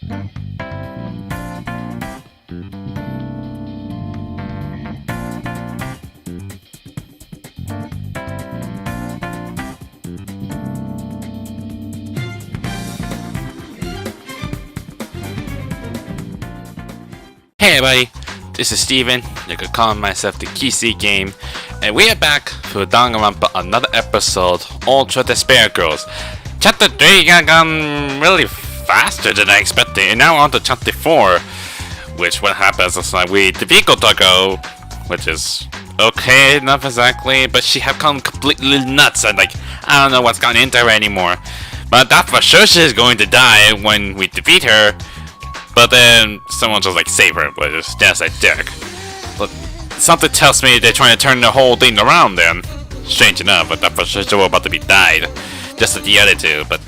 Hey everybody, this is Steven. You could call myself the KC Game, and we are back for Danganronpa, another episode, Ultra Despair Girls. Chapter 3 got gone really faster than I expected, and now we're on to Chapter 4, which what happens is like we defeat Kotoko, which is okay enough exactly, but she have gone completely nuts, and like, I don't know what's gone into her anymore. But that for sure she's going to die when we defeat her. But then someone just like save her, but it's just a dick. But something tells me they're trying to turn the whole thing around then. Strange enough, but that for sure we're about to be died. Just like the other two, but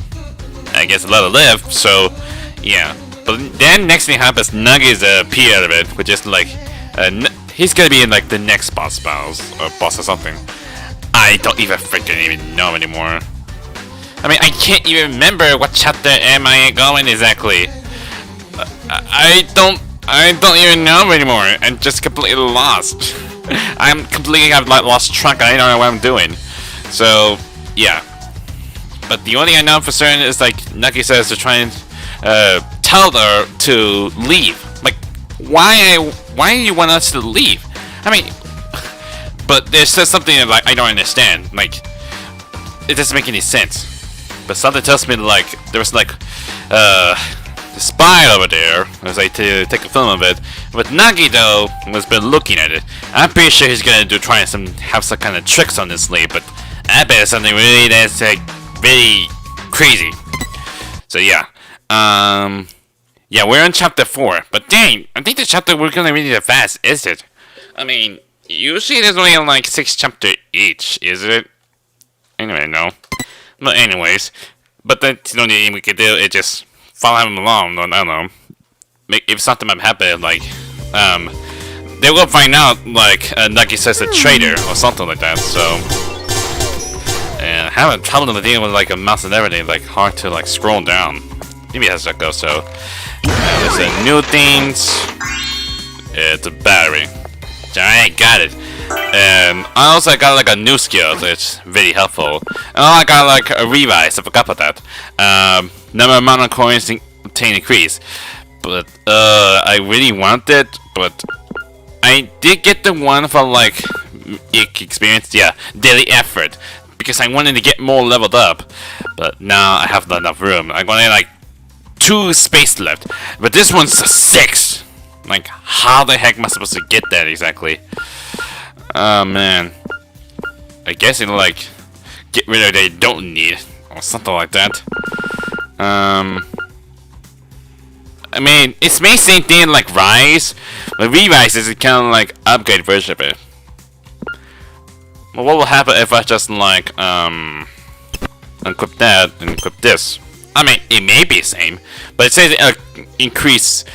I guess let her live, so yeah. But then next thing happens, Nagisa appear out of it, which is like, he's gonna be in like the next boss or something. I don't even freaking know anymore. I mean, I can't even remember what chapter am I going exactly. I don't even know anymore. I'm just completely lost. I'm completely lost track. I don't know what I'm doing. So yeah. But the only thing I know for certain is like Nagisa says to try and tell her to leave. Like, why do you want us to leave? I mean, but there's just something that, like, I don't understand. Like, it doesn't make any sense. But something tells me like there was like the spy over there was like to take a film of it, but Nagito has been looking at it. I'm pretty sure he's gonna have some kind of tricks on his sleeve, but I bet it's something really that's like really crazy. So yeah, yeah, we're in chapter 4, but dang, I think the chapter we're gonna read it fast, is it? I mean, usually there's only like 6 chapters each, is it? Anyway, no. But anyways, but that's the only thing we could do is just follow him along. I don't know. If something might happen, like, they will find out, like, Nagisa's a traitor or something like that, so. And having trouble with dealing with, like, a mouse and everything, like, hard to, like, scroll down. Maybe that's how it goes, so. There's new things. It's a battery. I got it. And I also got like a new skill, so it's very helpful. And I got like a revise, I forgot about that. Number amount of coins obtained increase. But I really want it, but I did get the one for like experience, yeah, daily effort. Because I wanted to get more leveled up. But now I have not enough room. I'm going to like 2 space left. But this one's 6. Like, how the heck am I supposed to get that exactly? Oh man. I guess it'll like get rid of they don't need or something like that. I mean, it's the same thing like Rise, but Re-Rise is a kind of like upgrade version of it. Well, what will happen if I just like unequip that and equip this? I mean, it may be the same, but it says increase,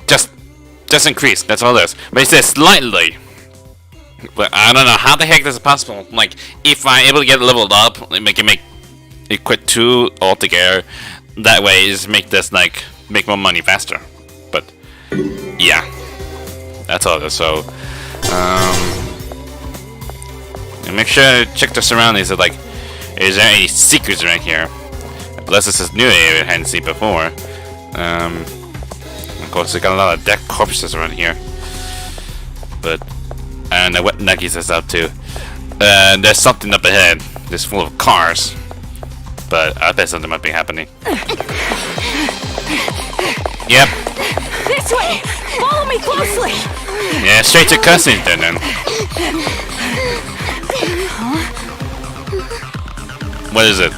just increase. That's all it is. But it says slightly. But I don't know how the heck this is possible. Like, if I'm able to get leveled up, like, make it quit 2 altogether. That way, just make this like make more money faster. But yeah, that's all it is. So, and make sure to check the surroundings. Like, is there any secrets right here? Unless this is new area I hadn't seen before. Of course, we got a lot of dead corpses around here. But I don't know what Nagisa's up to. There's something up ahead. It's full of cars. But I bet something might be happening. Yep. This way! Follow me closely! Yeah, straight to cussing then. Huh? What is it?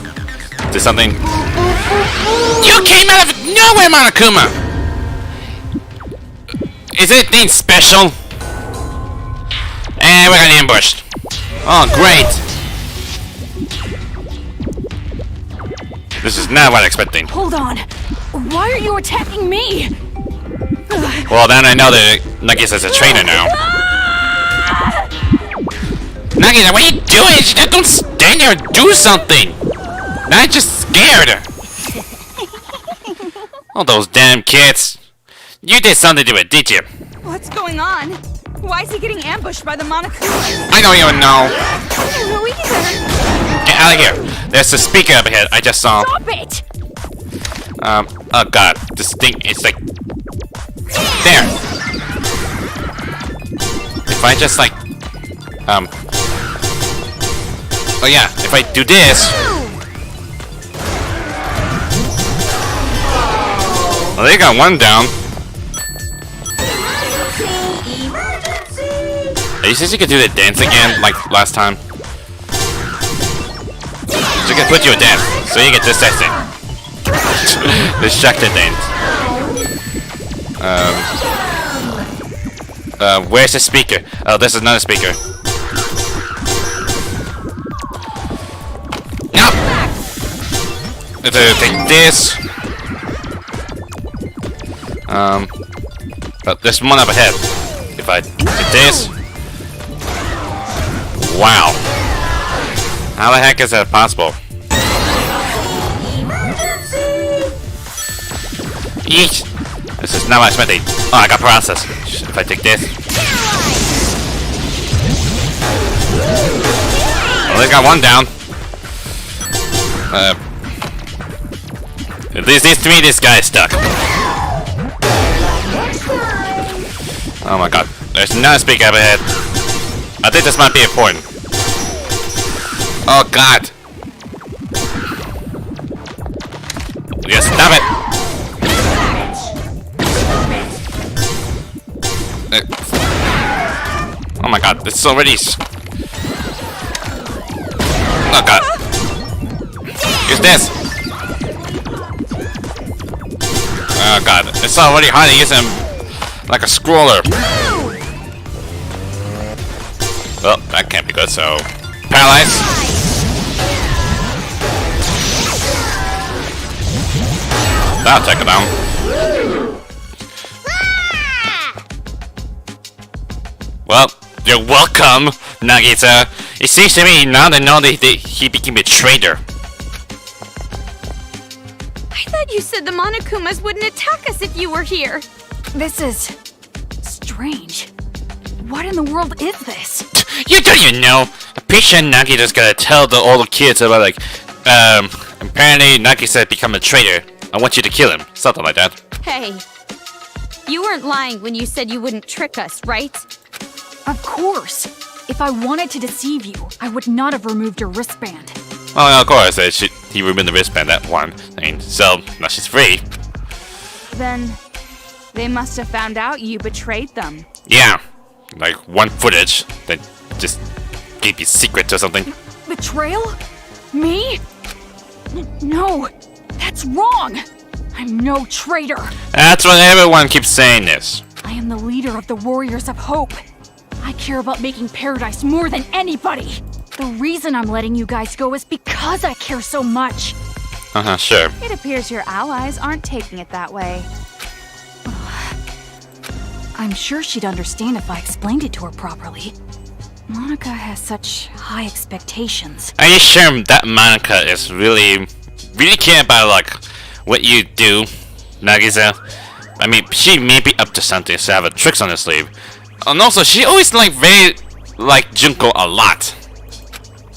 Is something? You came out of nowhere, Monokuma! Is anything special? And we got ambushed. Oh, great. This is not what I expected. Hold on. Why are you attacking me? Well, then I know that Nagisa's a traitor now. Nagisa, what are you doing? Just don't stand there and do something. Not just scared. All those damn kids. You did something to it, did you? What's going on? Why is he getting ambushed by the Monokumas? I don't even know. I don't know either. Get out of here. There's a speaker up ahead. I just saw. Stop it! Oh god. This thing is like... There. If I just like... Oh yeah, if I do this... Well, they got one down. Are you serious you could do the dance again, like last time? So I can put you a dance, so you get this thing. Distracted dance. Where's the speaker? Oh, this is another speaker. No! Take this. But there's one up ahead. If I get this. Wow. How the heck is that possible? Yeesh. This is not what I expected. Oh, I got processed. If I take this. Well, they got one down. At least these three, this guy is stuck. Oh my god. There's another speaker up ahead. I think this might be important. Oh god. Yes, stop it. Oh my god, it's already... Oh god. Use this. Oh god, it's already hard to use him like a scroller. Well, that can't be good, so... Paralyze! That'll take it down. Well, you're welcome, Nagisa. It seems to me now they know that he became a traitor. I thought you said the Monokumas wouldn't attack us if you were here. This is... strange. What in the world is this? You don't even know. I'm pretty sure Nagita's gonna tell all the kids about like, apparently Nagisa become a traitor. I want you to kill him. Something like that. Hey, you weren't lying when you said you wouldn't trick us, right? Of course. If I wanted to deceive you, I would not have removed your wristband. Well, of course, he removed the wristband, that one thing. So, now she's free. Then, they must have found out you betrayed them. Yeah. Like one footage that just gave you secrets or something. Betrayal? Me? No, that's wrong. I'm no traitor. That's what everyone keeps saying this. I am the leader of the Warriors of Hope. I care about making paradise more than anybody. The reason I'm letting you guys go is because I care so much. Sure. It appears your allies aren't taking it that way. I'm sure she'd understand if I explained it to her properly. Monica has such high expectations. Are you sure that Monica is really care about like what you do, Nagisa? I mean, she may be up to something, so have a tricks on her sleeve. And also, she always like Junko a lot.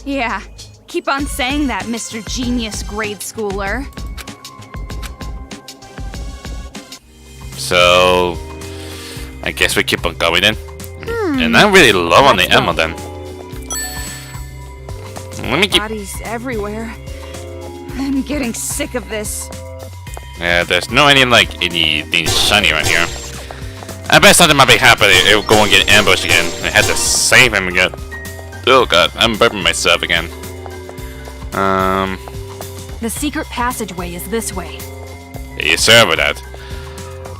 Yeah, keep on saying that, Mr. Genius grade schooler. So, I guess we keep on going then. And I'm really low on the ammo then. Let me keep... Bodies everywhere. I'm getting sick of this. Yeah, there's no anything shiny around here. I bet something might be happening. It will go and get ambushed again. I had to save him again. Oh god, I'm burping myself again. The secret passageway is this way. Yeah, sorry about that.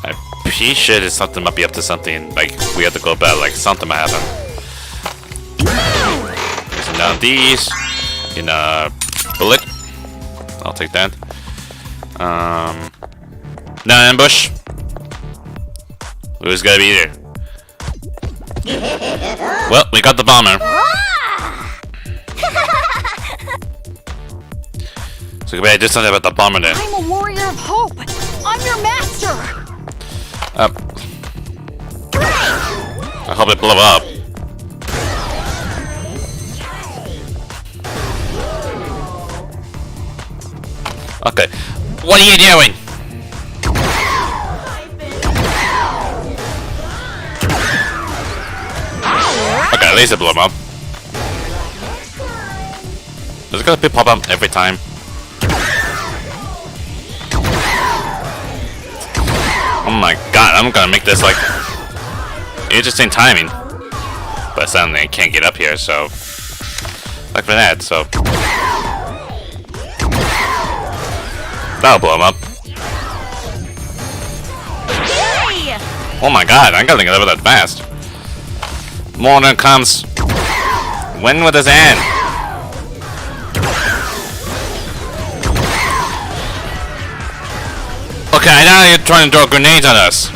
I'm pretty sure there's something might be up to something. Like, we have to go about, like, something might happen. There's none of these. In a bullet. I'll take that. No ambush. Who's gonna be there? Well, we got the bomber. So we better do something about the bomber then. I'm a warrior of hope. I I'm your master! I hope it blow up. Okay, what are you doing? Okay, at least it blew him up. Does it gonna pop up every time? Oh my god, I'm gonna make this like interesting timing. But suddenly I can't get up here, so like for that, so that'll blow him up. Oh my god, I'm gonna get over that fast. Monokumas. When will this end? Okay, I know you're trying to throw grenades at us.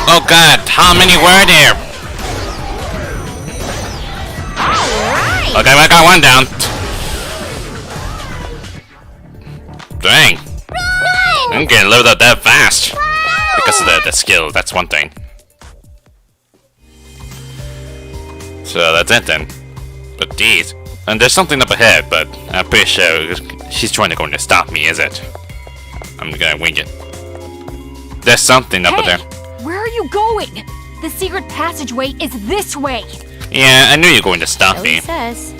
Oh god, how many were there? Okay, I got one down. Dang. I'm getting leveled up that fast. Because of the skill, that's one thing. So that's it then. But geez. And there's something up ahead, but I'm pretty sure she's trying to stop me, is it? I'm gonna wing it. There's something up there. Where are you going? The secret passageway is this way. Yeah, I knew you were going to stop me. Says.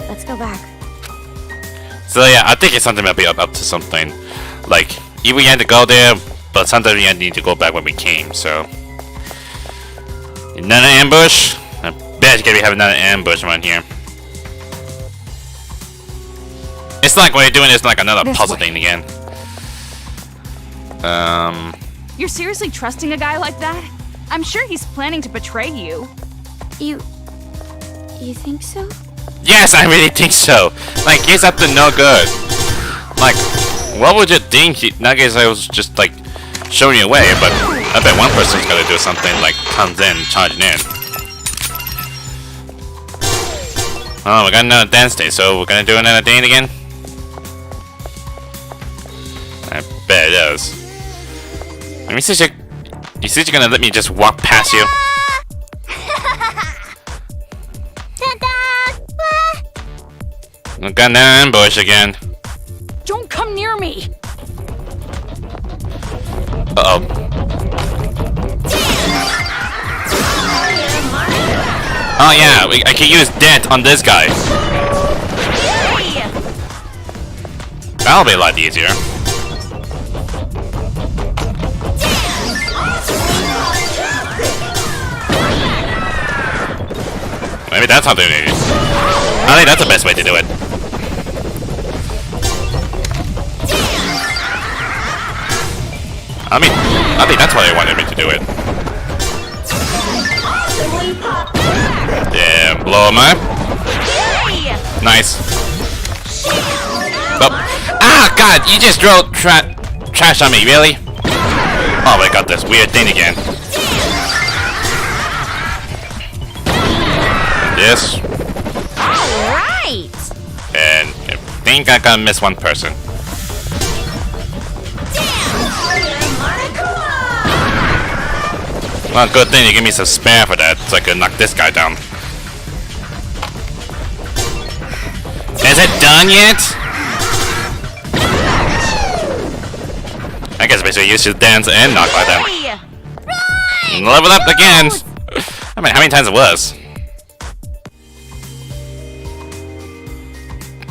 Let's go back. So yeah, I think it's something might be up to something. Like, either we had to go there, but sometimes we had need to go back when we came, so. Another ambush? I bet we have another ambush around here. It's like what you're doing is like another puzzle thing again. You're seriously trusting a guy like that? I'm sure he's planning to betray you. You think so? Yes, I really think so. Like, he's up to no good. Like, what would you think? Nagisa was just like showing you away, but I bet one person's gonna do something like comes in, charging in. Oh, we got another dance day, so we're gonna do another dance again? I bet it is. Let me see if you see you're gonna let me just walk past you. We got an ambush again. Don't come near me. Uh-oh. Oh yeah, I can use dent on this guy. That'll be a lot easier. Maybe that's how they do it. I think that's the best way to do it. I think that's why they wanted me to do it. Yeah, blow him up. Nice. Oh. Ah, God, you just threw trash on me, really? Oh, I got this weird thing again. This. Alright! And I think I gotta miss one person. Well, good thing you give me some spare for that, so I can knock this guy down. Is it done yet? I guess basically you should dance and knock by them. Level up again! I mean, how many times it was?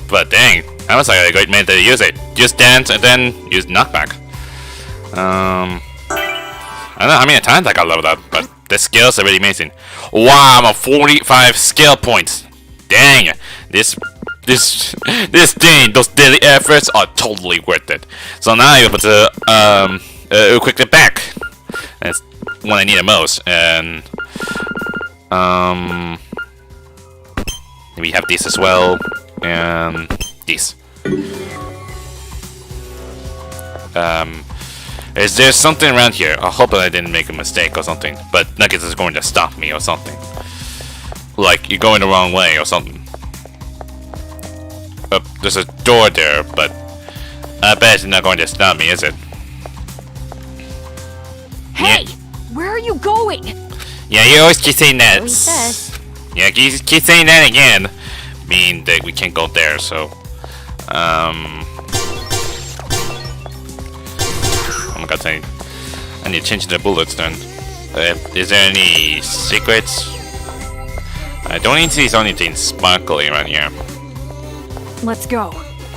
But dang, that was like a great minute to use it. Just dance and then use knockback. I don't know how many times I got leveled up, but the skills are really amazing. Wow, I'm at 45 skill points. Dang, this thing, those daily efforts are totally worth it. So now you're able to quick it back. That's when I need it most. And we have these as well, and these. Is there something around here? I hope that I didn't make a mistake or something. But Nugget is going to stop me or something. Like, you're going the wrong way or something. There's a door there, but I bet it's not going to stop me, is it? Hey! Where are you going? Yeah, you always keep saying that. So he says. Yeah, keep saying that again. Mean that we can't go there, so... Oh my god, I need to change the bullets then. Is there any secrets? I don't need to see anything sparkly around here. Let's go.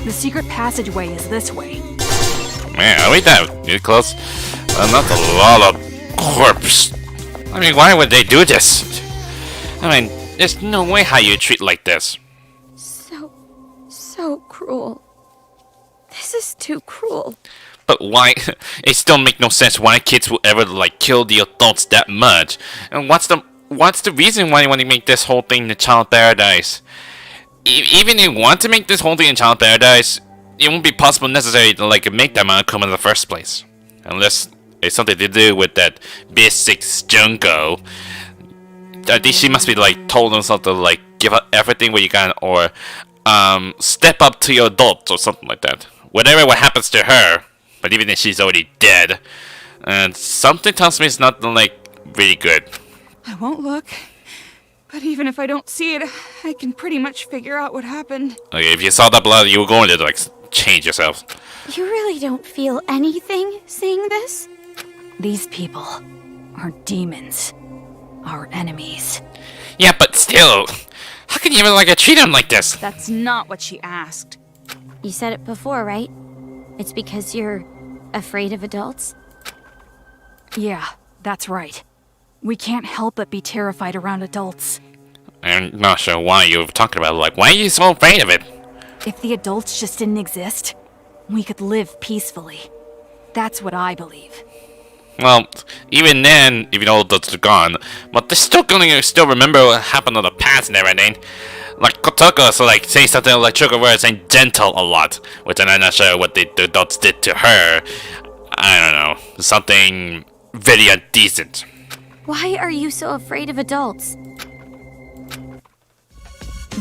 The secret passageway is this way. Man, are we that close? That's a lot of corpse. I mean, why would they do this? I mean, there's no way how you treat like this. So cruel. This is too cruel. But why? It still makes no sense why kids will ever like kill the adults that much. And what's the reason why you want to make this whole thing the child paradise? Even if you want to make this whole thing in child paradise, it won't be possible necessary to like make that Monokuma in the first place, unless it's something to do with that basic Junko. I think she must be like told himself to like give up everything what you got, or step up to your adults or something like that. Whatever what happens to her, but even if she's already dead, and something tells me it's not like really good. I won't look. But even if I don't see it, I can pretty much figure out what happened. Okay, if you saw the blood, you were going to like change yourself. You really don't feel anything seeing this? These people are demons. Our enemies. Yeah, but still, how can you even like treat them like this? That's not what she asked. You said it before, right? It's because you're afraid of adults? Yeah, that's right. We can't help but be terrified around adults. I'm not sure why you're talking about it. Like, why are you so afraid of it? If the adults just didn't exist, we could live peacefully. That's what I believe. Well, even then, even though adults are gone, but they're still gonna remember what happened in the past and everything. Like Kotoko, so like say something like trigger words saying gentle a lot, which I'm not sure what the adults did to her. I don't know, something very indecent. Why are you so afraid of adults?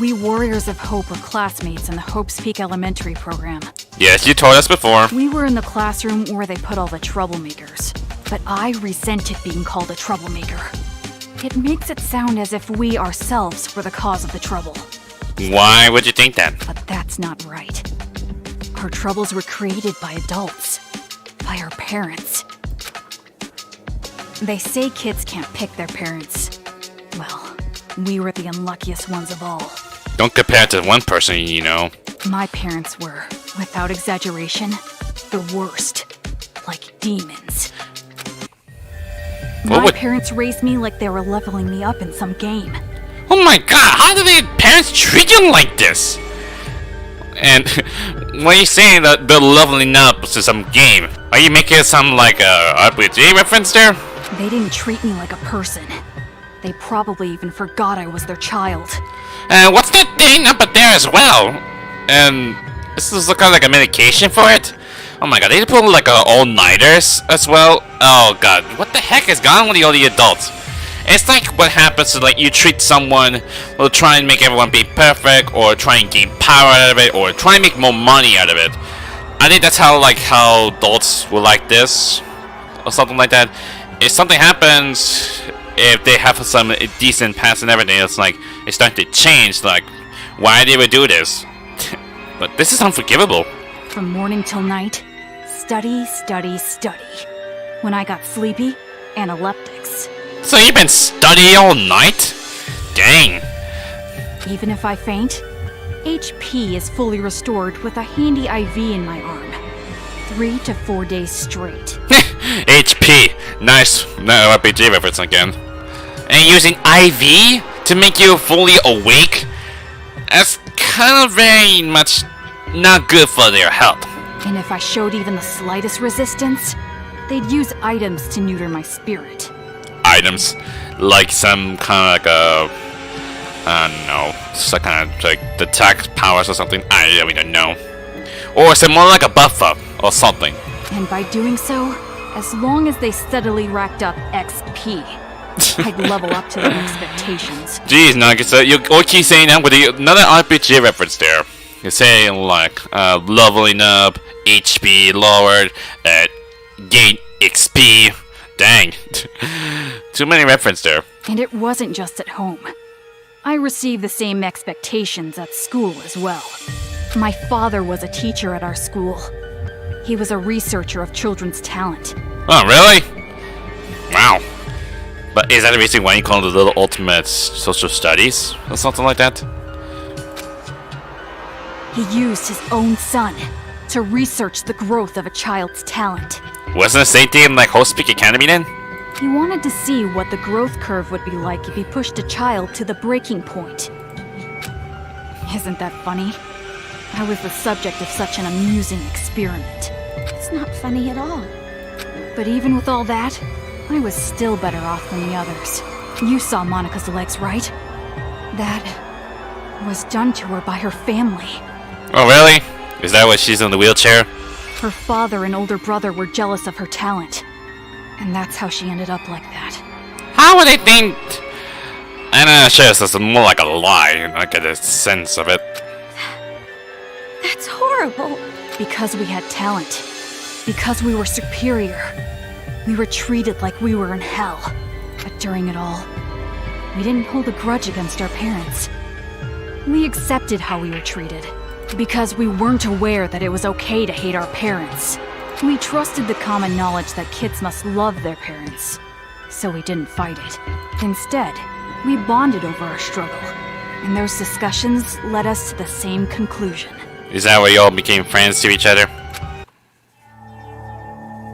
We Warriors of Hope were classmates in the Hope's Peak Elementary program. Yes, you told us before. We were in the classroom where they put all the troublemakers, but I resented being called a troublemaker. It makes it sound as if we ourselves were the cause of the trouble. Why would you think that? But that's not right. Our troubles were created by adults, by our parents. They say kids can't pick their parents. Well, we were the unluckiest ones of all. Don't compare it to one person, you know. My parents were, without exaggeration, the worst. Like demons. My parents raised me like they were leveling me up in some game. Oh my god, how do their parents treat you like this? And when you're saying that they're leveling up to some game, are you making some like a RPG reference there? They didn't treat me like a person. They probably even forgot I was their child. What's that thing up there as well? And this is kind of like a medication for it? Oh my god, they put like all-nighters as well? Oh god, what the heck is going on with all the adults? It's like what happens to like you treat someone who'll try and make everyone be perfect, or try and gain power out of it, or try and make more money out of it. I think that's how adults will like this, or something like that. If something happens, if they have some decent past and everything, it's like it's starting to change. Like, why did we do this? But this is unforgivable. From morning till night, study, study, study. When I got sleepy, analeptics. So you've been studying all night? Dang. Even if I faint, HP is fully restored with a handy IV in my arm. 3 to 4 days straight. HP. Nice. No RPG reference again. And using IV to make you fully awake? That's kind of very much not good for their health. And if I showed even the slightest resistance, they'd use items to neuter my spirit. Items? Like some kind of like I don't know, some kind of like attack powers or something? I really don't know. Or is it more like a buffer or something? And by doing so, as long as they steadily racked up XP, I'd level up to their expectations. Jeez, Nagisa, you keep saying that with another RPG reference there. You say like leveling up, HP lowered, gain XP. Dang, too many references there. And it wasn't just at home. I received the same expectations at school as well. My father was a teacher at our school. He was a researcher of children's talent. Oh, really? Wow. But is that the reason why you call it the Little Ultimate Social Studies or something like that? He used his own son to research the growth of a child's talent. Wasn't the same thing like Host Peak Academy then? He wanted to see what the growth curve would be like if he pushed a child to the breaking point. Isn't that funny? I was the subject of such an amusing experiment. It's not funny at all. But even with all that, I was still better off than the others. You saw Monika's legs, right? That was done to her by her family. Oh, really? Is that why she's in the wheelchair? Her father and older brother were jealous of her talent. And that's how she ended up like that. How would they think? And sure, this is more like a lie. I get a sense of it. That's horrible. Because we had talent. Because we were superior. We were treated like we were in hell. But during it all, we didn't hold a grudge against our parents. We accepted how we were treated. Because we weren't aware that it was okay to hate our parents. We trusted the common knowledge that kids must love their parents. So we didn't fight it. Instead, we bonded over our struggle. And those discussions led us to the same conclusion. Is that why you all became friends to each other?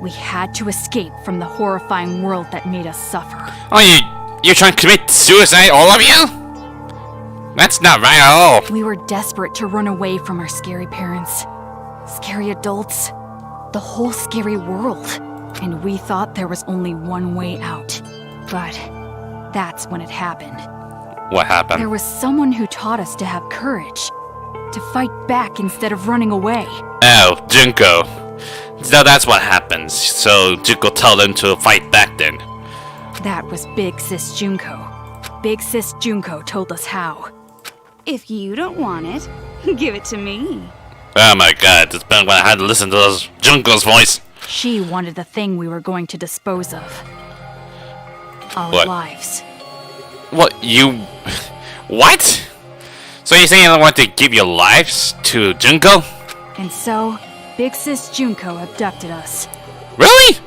We had to escape from the horrifying world that made us suffer. Oh, you're trying to commit suicide, all of you? That's not right at all. We were desperate to run away from our scary parents. Scary adults. The whole scary world. And we thought there was only one way out. But that's when it happened. What happened? There was someone who taught us to have courage. To fight back instead of running away. Oh, Junko. So that's what happens. So Junko tell them to fight back then. That was Big Sis Junko. Big Sis Junko told us how. If you don't want it, give it to me. Oh my god, it's been when I had to listen to those Junko's voice. She wanted the thing we were going to dispose of. Our What? lives. What, you... What? So you're saying you want to give your lives to Junko? And so, Big Sis Junko abducted us. Really?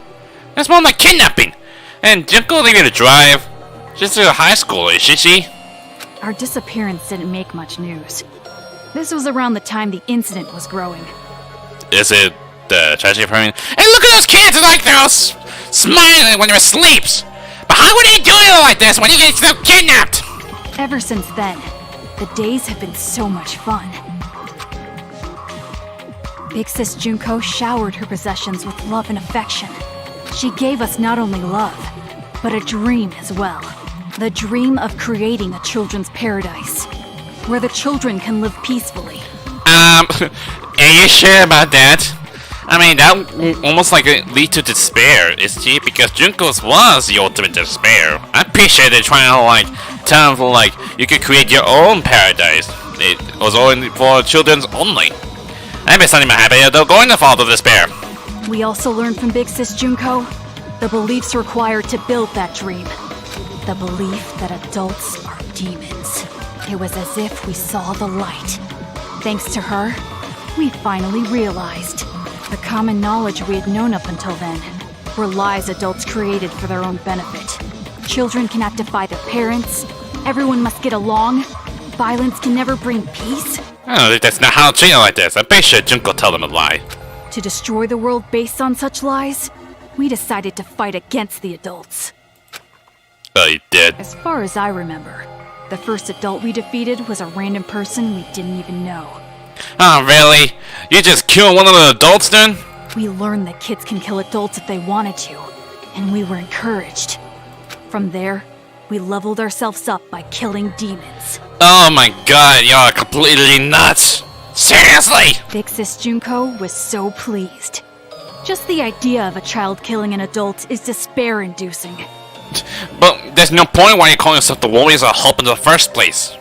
That's more like kidnapping. And Junko leaving to drive. She's a high schooler, isn't she? Our disappearance didn't make much news. This was around the time the incident was growing. Is it the tragedy of her? Hey, look at those kids! It's like they're all smiling when they're asleep! But how would they do it like this when you get so kidnapped? Ever since then, the days have been so much fun. Big Sis Junko showered her possessions with love and affection. She gave us not only love, but a dream as well. The dream of creating a children's paradise, where the children can live peacefully. Are you sure about that? I mean, that almost like lead to despair, is it? Because Junko's was the ultimate despair. I appreciate it trying to like tell them like you could create your own paradise. It was only for children's only. I've been sending my happy though going to fall to despair. We also learned from Big Sis Junko the beliefs required to build that dream. The belief that adults are demons. It was as if we saw the light. Thanks to her, we finally realized the common knowledge we had known up until then were lies adults created for their own benefit. Children cannot defy their parents. Everyone must get along. Violence can never bring peace. Oh, that's not how to treat it like this. I'm pretty sure Junko tell them a lie. To destroy the world based on such lies, we decided to fight against the adults. Oh, you did. As far as I remember, the first adult we defeated was a random person we didn't even know. Oh, really? You just killed one of the adults then? We learned that kids can kill adults if they wanted to, and we were encouraged. From there, we leveled ourselves up by killing demons. Oh my god, you're completely nuts! Seriously! Big Sis Junko was so pleased. Just the idea of a child killing an adult is despair-inducing. But there's no point why you're calling yourself the warriors of hope in the first place.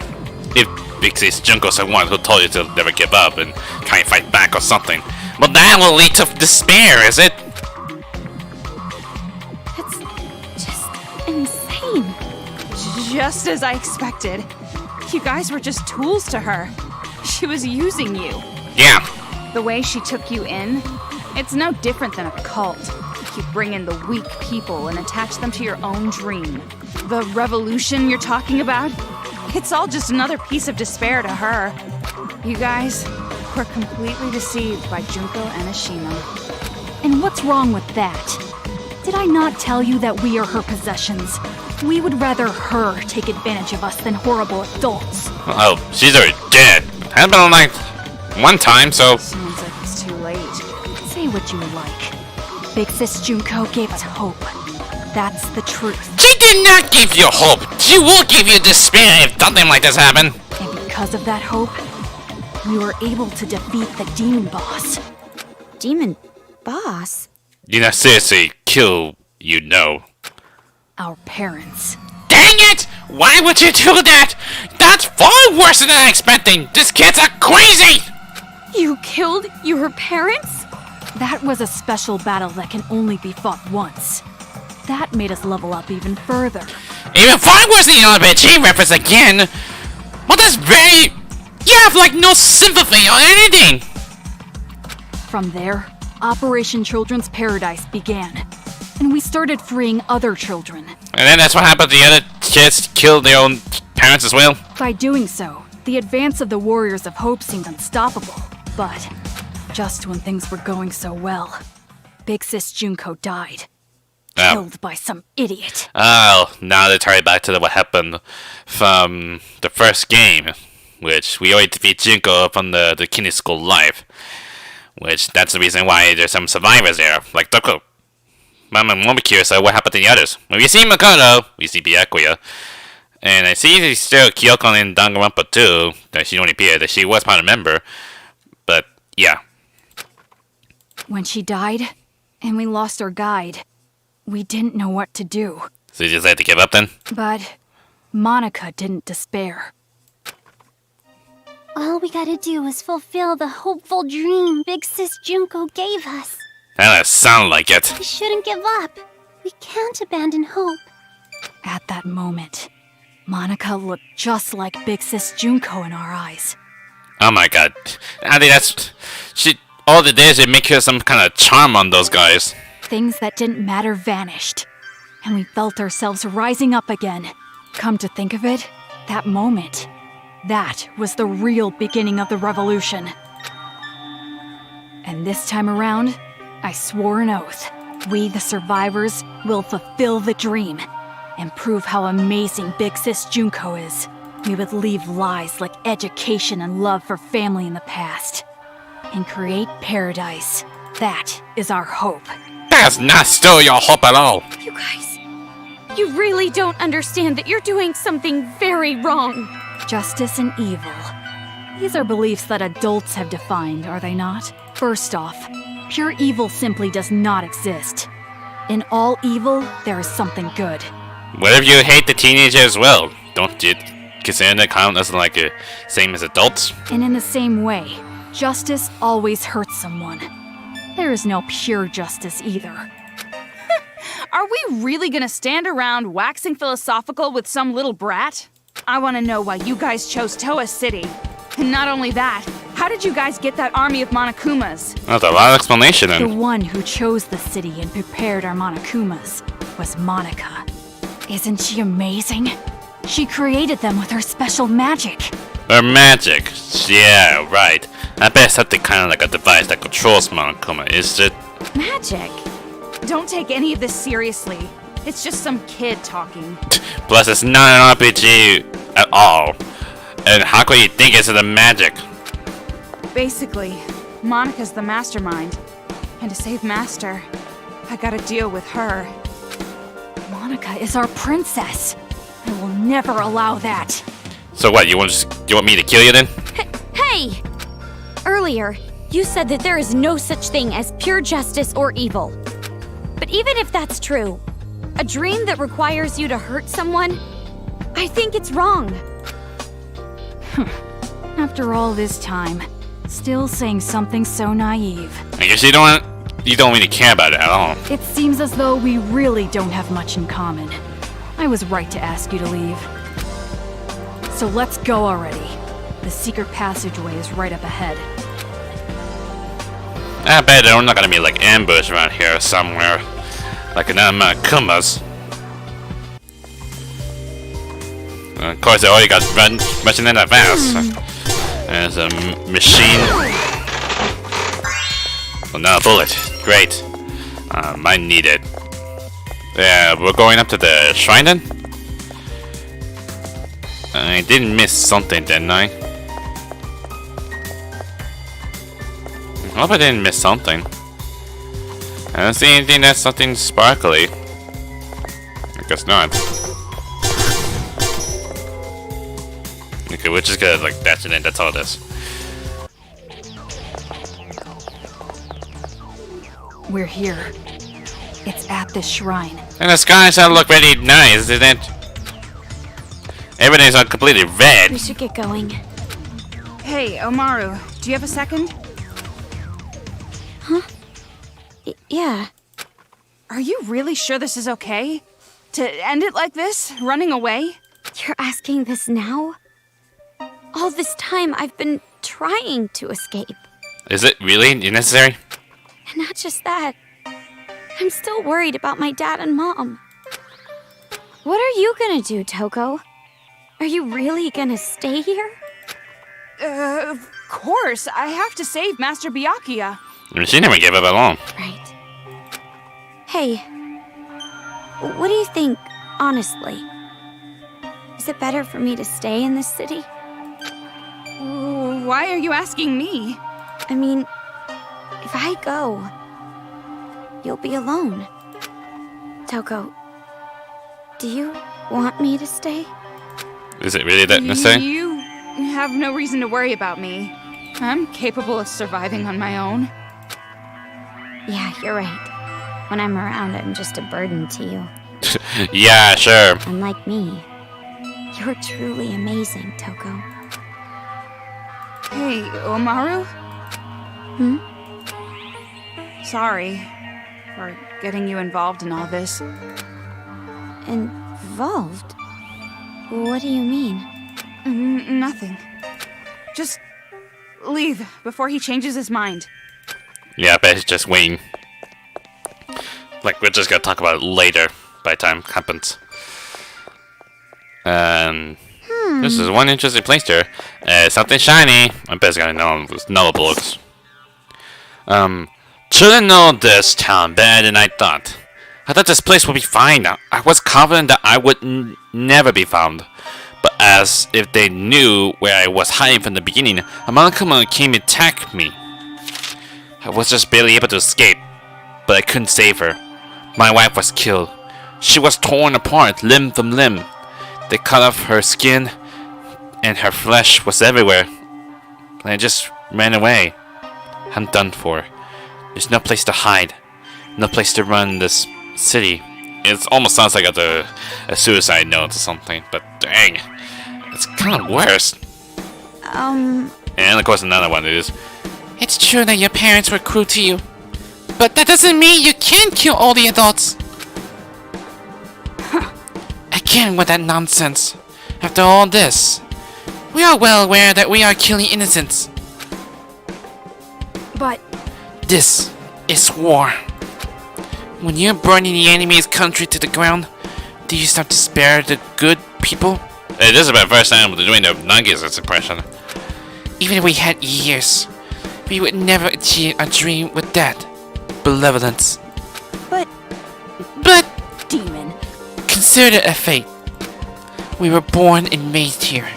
If Big Sis Junko's the one who told you to never give up and try and fight back or something. But that will lead to despair, is it? That's just insane. Just as I expected. You guys were just tools to her. She was using you. Yeah. The way she took you in, it's no different than a cult. You bring in the weak people and attach them to your own dream. The revolution you're talking about, it's all just another piece of despair to her. You guys were completely deceived by Junko and Ashima. And what's wrong with that? Did I not tell you that we are her possessions? We would rather her take advantage of us than horrible adults. Oh, she's already dead. Hasn't been like one time, so... Sounds like it's too late. Say what you like. Big Sis Junko gave us hope. That's the truth. She did not give you hope. She will give you despair if something like this happened. And because of that hope, we were able to defeat the demon boss. Demon boss? You not seriously kill, you know. Our parents. Dang it! Why would you do that? That's far worse than I expected. These kids are crazy! You killed your parents? That was a special battle that can only be fought once. That made us level up even further. Even far worse than the RPG reference again. Well, that's very... You have like no sympathy or anything. From there, Operation Children's Paradise began. And we started freeing other children. And then that's what happened. The other kids killed their own parents as well. By doing so, the advance of the Warriors of Hope seemed unstoppable. But just when things were going so well, Big Sis Junko died. Killed by some idiot. Oh, now they tie it back to what happened from the first game, which we already defeat Junko from the Kinney School Life. Which, that's the reason why there's some survivors there, like Doko. I'm more curious what happened to the others. When we see Makoto, we see Byakuya. And I see there's still Kyoko in Danganronpa too, that she only appeared, that she was part of a member. But, yeah. When she died, and we lost our guide, we didn't know what to do. So you just had to give up then? But Monika didn't despair. All we gotta do is fulfill the hopeful dream Big Sis Junko gave us. That doesn't sound like it. We shouldn't give up. We can't abandon hope. At that moment, Monika looked just like Big Sis Junko in our eyes. Oh my god. I think that's... all the days they make her some kind of charm on those guys. Things that didn't matter vanished. And we felt ourselves rising up again. Come to think of it, that moment, that was the real beginning of the revolution. And this time around, I swore an oath. We, the survivors, will fulfill the dream and prove how amazing Big Sis Junko is. We would leave lies like education and love for family in the past and create paradise. That is our hope. That's not still your hope at all. You guys, you really don't understand that you're doing something very wrong. Justice and evil. These are beliefs that adults have defined, are they not? First off, pure evil simply does not exist. In all evil, there is something good. What if you hate the teenager as well? Don't you consider that count as like a same as adults? And in the same way, justice always hurts someone. There is no pure justice either. Are we really gonna stand around waxing philosophical with some little brat? I wanna know why you guys chose Toa City. And not only that, how did you guys get that army of Monokumas? That's a lot of explanation The then. one who chose the city and prepared our Monokumas was Monika. Isn't she amazing? She created them with her special magic. Her magic. Yeah, right. I bet it's something kind of like a device that controls Monokuma, is it? Magic? Don't take any of this seriously. It's just some kid talking. Plus, it's not an RPG at all. And how could you think it's the magic? Basically, Monika's the mastermind. And to save Master, I gotta deal with her. Monika is our princess. I will never allow that. So what, you want me to kill you then? Hey! Earlier, you said that there is no such thing as pure justice or evil. But even if that's true, a dream that requires you to hurt someone, I think it's wrong. After all this time, still saying something so naive. I guess you don't really care about it at all. It seems as though we really don't have much in common. I was right to ask you to leave. So let's go already. The secret passageway is right up ahead. I bet they're not gonna be like ambush around here somewhere. Like an Monokumas. Of course, I already got mentioned in advance. There's a machine. Oh, no, a bullet. Great. I need it. Yeah, we're going up to the shrine then? I didn't miss something, didn't I? I hope I didn't miss something. I don't see anything that's something sparkly. I guess not. Okay, we're just gonna like dash it in, that's all it is. We're here. It's at this shrine. And the skies all look really nice, isn't it? Everything's all completely red. We should get going. Hey, Komaru, do you have a second? Huh? Yeah. Are you really sure this is okay? To end it like this? Running away? You're asking this now? All this time I've been trying to escape. Is it really necessary? And not just that. I'm still worried about my dad and mom. What are you gonna do, Toko? Are you really gonna stay here? Of course. I have to save Master Byakuya. She never gave up alone. Right. Hey, what do you think, honestly? Is it better for me to stay in this city? Why are you asking me? I mean, if I go, you'll be alone. Toko, do you want me to stay? Is it really that necessary? You have no reason to worry about me. I'm capable of surviving on my own. Yeah, you're right. When I'm around, I'm just a burden to you. Yeah, sure. Unlike me, you're truly amazing, Toko. Hey, Komaru? Hmm? Sorry for getting you involved in all this. Involved? What do you mean? Nothing. Just leave before he changes his mind. Yeah, I bet he's just waiting. Like, we're just gonna talk about it later, by the time it happens. This is one interesting place here. Something shiny. I bet it's gonna know with Noah blocks. Shouldn't know this town better than I thought. I thought this place would be fine. I was confident that I would never be found. But as if they knew where I was hiding from the beginning, a Monokuma came to attack me. I was just barely able to escape, but I couldn't save her. My wife was killed. She was torn apart, limb from limb. They cut off her skin, and her flesh was everywhere. And I just ran away. I'm done for. There's no place to hide. No place to run in this city. It almost sounds like a suicide note or something, but dang. It's kind of worse. And of course another one is, it's true that your parents were cruel to you, but that doesn't mean you can't kill all the adults. Again with that nonsense. After all this, we are well aware that we are killing innocents. But This is war. When you're burning the enemy's country to the ground, do you start to spare the good people? Hey, this is my first time doing the Nagisa impression. Even if we had years, we would never achieve a dream with that. Benevolence. But demon. Consider it a fate. We were born and raised here.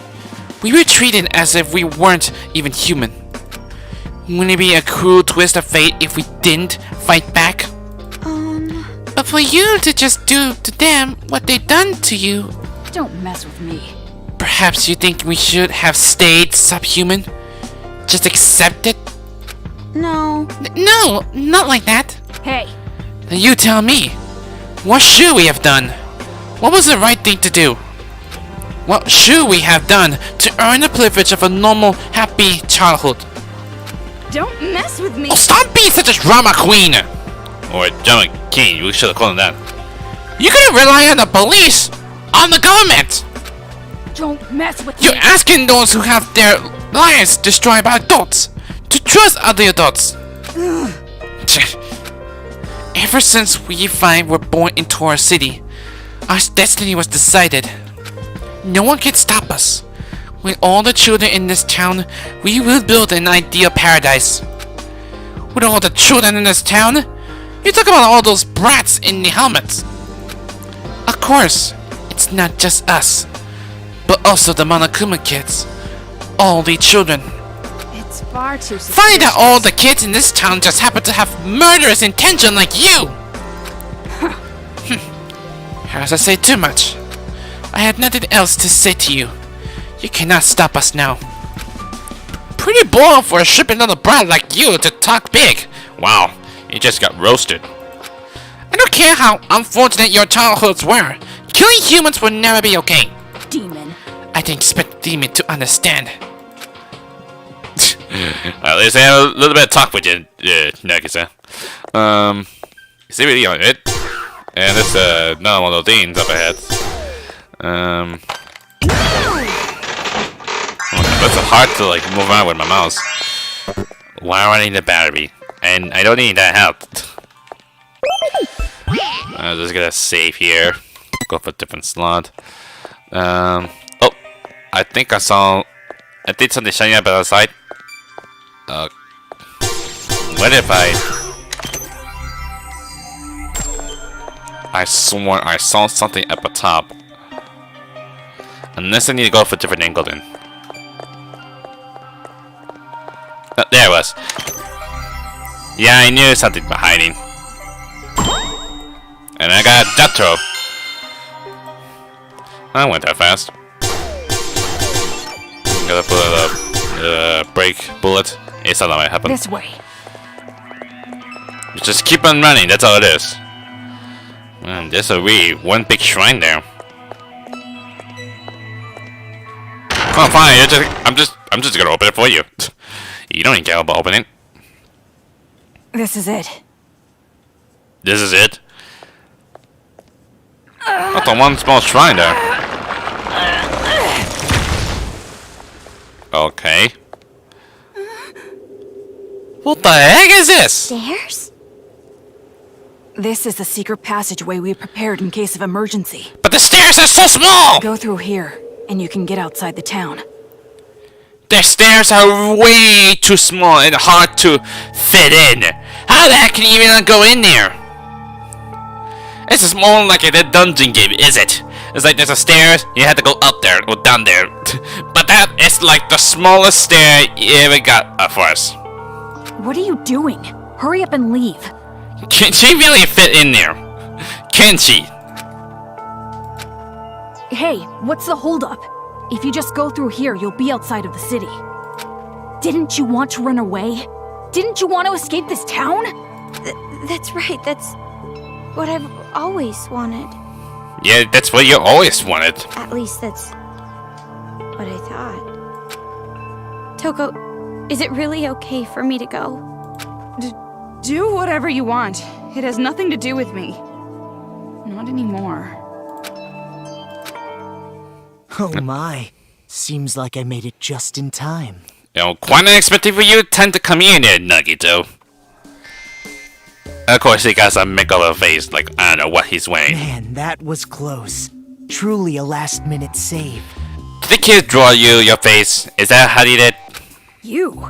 We were treated as if we weren't even human. Wouldn't it be a cruel twist of fate if we didn't fight back? But for you to just do to them what they done to you, Don't mess with me. perhaps you think we should have stayed subhuman? Just accept it? No. No, not like that. Hey, Then you tell me. What should we have done? What was the right thing to do? What should we have done to earn the privilege of a normal, happy childhood? Don't mess with me! Oh, stop being such a drama queen! Or drama king, you should have called him that. You couldn't rely on the police! On the government! Don't mess with You're me. asking those who have their lives destroyed by adults to trust other adults. Ever since we five were born into our city, our destiny was decided. No one can stop us. With all the children in this town, we will build an ideal paradise. With all the children in this town, you talk about all those brats in the helmets. Of course, it's not just us, but also the Monokuma kids. All the children. It's far too suspicious. Funny that all the kids in this town just happen to have murderous intention like you! As I say too much, I had nothing else to say to you. You cannot stop us now. Pretty bold for a shipping little brat like you to talk big. Wow, you just got roasted. I don't care how unfortunate your childhoods were. Killing humans will never be okay. Demon. I didn't expect the demon to understand. At least I have a little bit of talk with you, Nagisa. Is it really on it? And there's another one of those things up ahead. That's hard to like move around with my mouse. Why do I need the battery? And I don't need that help. I'm just gonna save here. Go for a different slot. Oh, I think I did something shiny up outside. What if I swore I saw something up the top. Unless I need to go for a different angle then. Oh, there it was. Yeah, I knew something was hiding. And I got a death throw. I went that fast. Gotta put a brake bullet. It's not gonna happen. This way. You just keep on running, that's all it is. Man, there's a really one big shrine there. Oh, fine. I'm just gonna open it for you. You don't even care about opening. This is it. This is it. Not the one small shrine there. Okay. What the heck is this? Stairs? This is the secret passageway we prepared in case of emergency. But the stairs are so small! Go through here, and you can get outside the town. The stairs are way too small and hard to fit in. How the heck can you even go in there? This is more like a dungeon game, is it? It's like there's a stairs, you have to go up there or down there. But that is like the smallest stair you ever got for us. What are you doing? Hurry up and leave. Can she really fit in there? Can she? Hey, what's the holdup? If you just go through here, you'll be outside of the city. Didn't you want to run away? Didn't you want to escape this town? That's right, that's what I've always wanted. Yeah, that's what you always wanted. At least that's what I thought. Toko, is it really okay for me to go? Do whatever you want. It has nothing to do with me. Not anymore. Oh my. Seems like I made it just in time. You know, quite unexpected for you time to come in there, Nagito. Of course, he got some makeover face, like I don't know what he's wearing. Man, that was close. Truly a last-minute save. Did the kid draw your face? Is that how he did? You?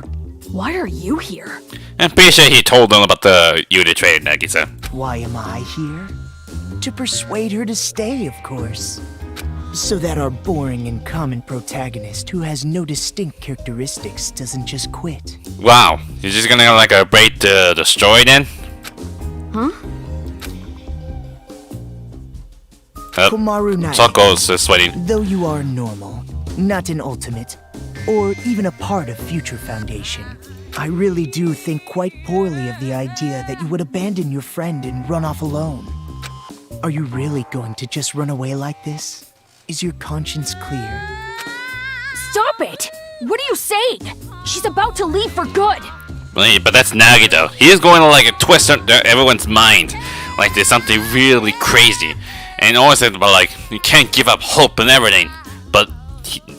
Why are you here? I'm pretty sure he told them about the unit trade, Nagisa. Why am I here? To persuade her to stay, of course. So that our boring and common protagonist, who has no distinct characteristics, doesn't just quit. Wow, you're just gonna like break the story then? Huh? Komaru Nai, Toko's sweating. though you are normal, not an ultimate, or even a part of Future Foundation, I really do think quite poorly of the idea that you would abandon your friend and run off alone. Are you really going to just run away like this? Is your conscience clear? Stop it! What are you saying? She's about to leave for good! Wait, but that's Nagito. He is going to like a twist everyone's mind. Like there's something really crazy. And always said about like, you can't give up hope and everything. But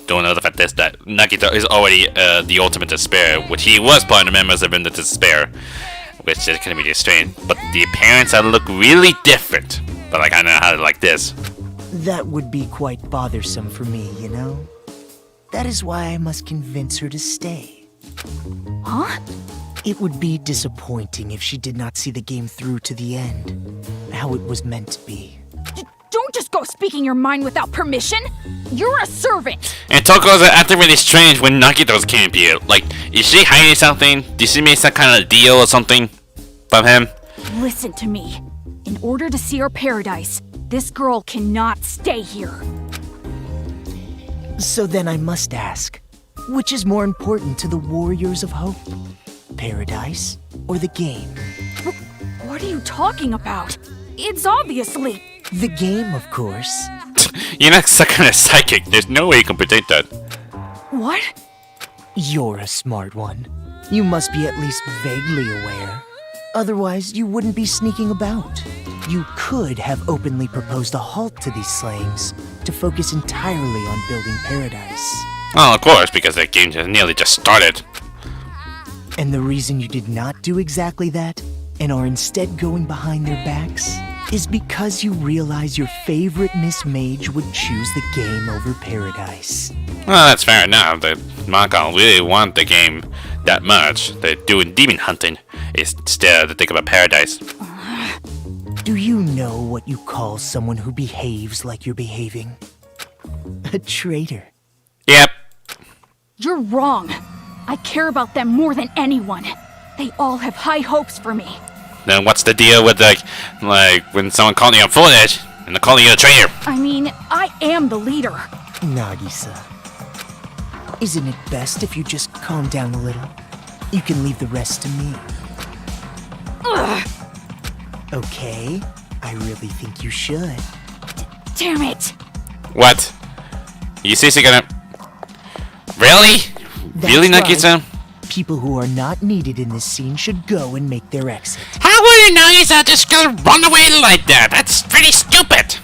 don't know the fact is that Nagito is already the ultimate despair, which he was part of the members of the despair. Which is gonna be just strange. But the appearance look really different. But like I don't know how to like this. That would be quite bothersome for me, you know? That is why I must convince her to stay. Huh? It would be disappointing if she did not see the game through to the end, how it was meant to be. Don't just go speaking your mind without permission! You're a servant! And Toko's acting really strange when Nagito's came here. Like, is she hiding something? Did she make some kind of deal or something from him? Listen to me. In order to see our paradise, this girl cannot stay here. So then I must ask, which is more important to the Warriors of Hope? Paradise or the game? What are you talking about? It's obviously... The game, of course. You're not some kind of psychic. There's no way you can predict that. What? You're a smart one. You must be at least vaguely aware. Otherwise, you wouldn't be sneaking about. You could have openly proposed a halt to these slayings to focus entirely on building paradise. Well, of course, because that game just nearly just started. And the reason you did not do exactly that, and are instead going behind their backs, is because you realize your favorite Miss Mage would choose the game over paradise. Well, that's fair enough. The manga really want the game that much. They're doing demon hunting instead to think about paradise. Do you know what you call someone who behaves like you're behaving? A traitor. Yep. You're wrong. I care about them more than anyone. They all have high hopes for me. Then what's the deal with like when someone calling you on footage and they're calling you a traitor? I mean, I am the leader. Nagisa, isn't it best if you just calm down a little? You can leave the rest to me. Ugh. Okay, I really think you should. Damn it! What? You seriously gonna... Really? Really, That's Nagisa? right. People who are not needed in this scene should go and make their exit. How would Nagisa just gonna run away like that? That's pretty stupid.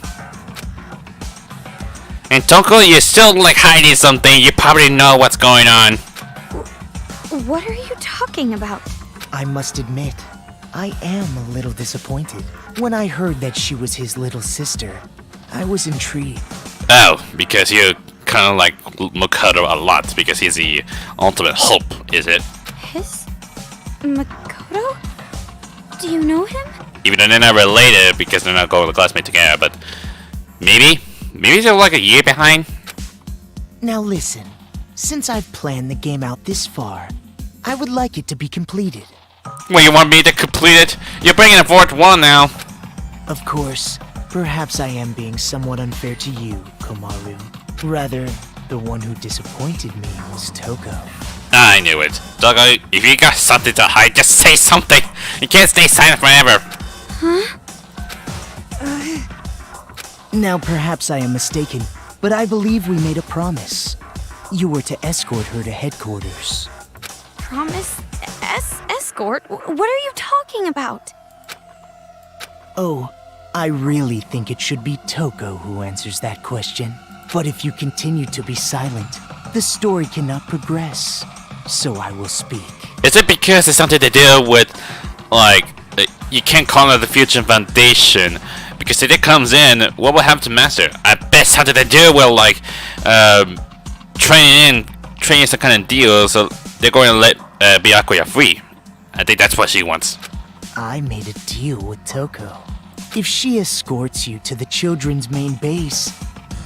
And Toko, you're still like hiding something. You probably know what's going on. What are you talking about? I must admit, I am a little disappointed. When I heard that she was his little sister, I was intrigued. Oh, because you kind of like Makoto a lot because he's the ultimate hope, is it? His? Makoto? Do you know him? Even though they're not related because they're not going to classmate together, but maybe they're like a year behind. Now listen, since I've planned the game out this far, I would like it to be completed. Well, you want me to complete it? You're bringing it forward one now. Of course, perhaps I am being somewhat unfair to you, Komaru. Rather, the one who disappointed me was Toko. I knew it. Toko, if you got something to hide, just say something. You can't stay silent forever. Huh? Now perhaps I am mistaken, but I believe we made a promise. You were to escort her to headquarters. Promise? Escort? What are you talking about? Oh, I really think it should be Toko who answers that question. But if you continue to be silent, the story cannot progress. So I will speak. Is it because it's something to do with, like, you can't call it the Future Foundation? Because if it comes in, what will happen to Master? I bet something to do with, like, training some kind of deal, so they're going to let Byakuya free. I think that's what she wants. I made a deal with Toko. If she escorts you to the children's main base,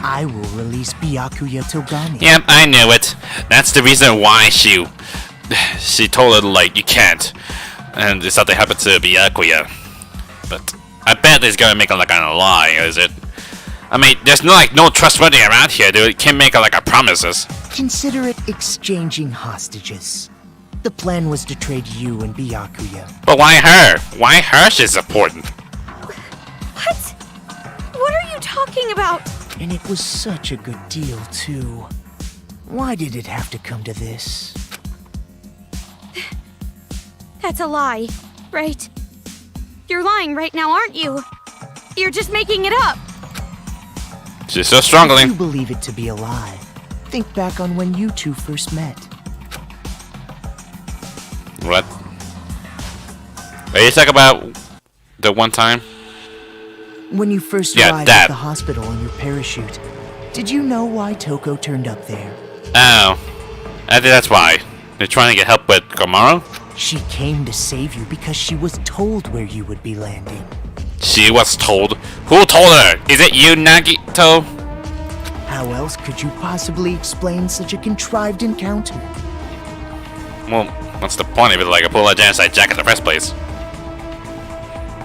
I will release Byakuya Togami. Yep, I knew it. That's the reason why she told her, like, you can't. And it's something happened to Byakuya. But I bet it's gonna make it like a lie, is it? I mean, there's no trustworthy around here, dude. Can't make it like a promises. Consider it exchanging hostages. The plan was to trade you and Byakuya. But why her? Why her is important? What? What are you talking about? And it was such a good deal, too. Why did it have to come to this? That's a lie, right? You're lying right now, aren't you? You're just making it up. She's still If struggling. you believe it to be a lie, think back on when you two first met. What? Are you talking about the one time? When you first Yeah, arrived that. at the hospital on your parachute, did you know why Toko turned up there? Oh. I think that's why. They're trying to get help with Komaru? She came to save you because she was told where you would be landing. She was told. Who told her? Is it you, Nagito? How else could you possibly explain such a contrived encounter? Well, what's the point of it? Like a Polar Genocide Jack in the first place?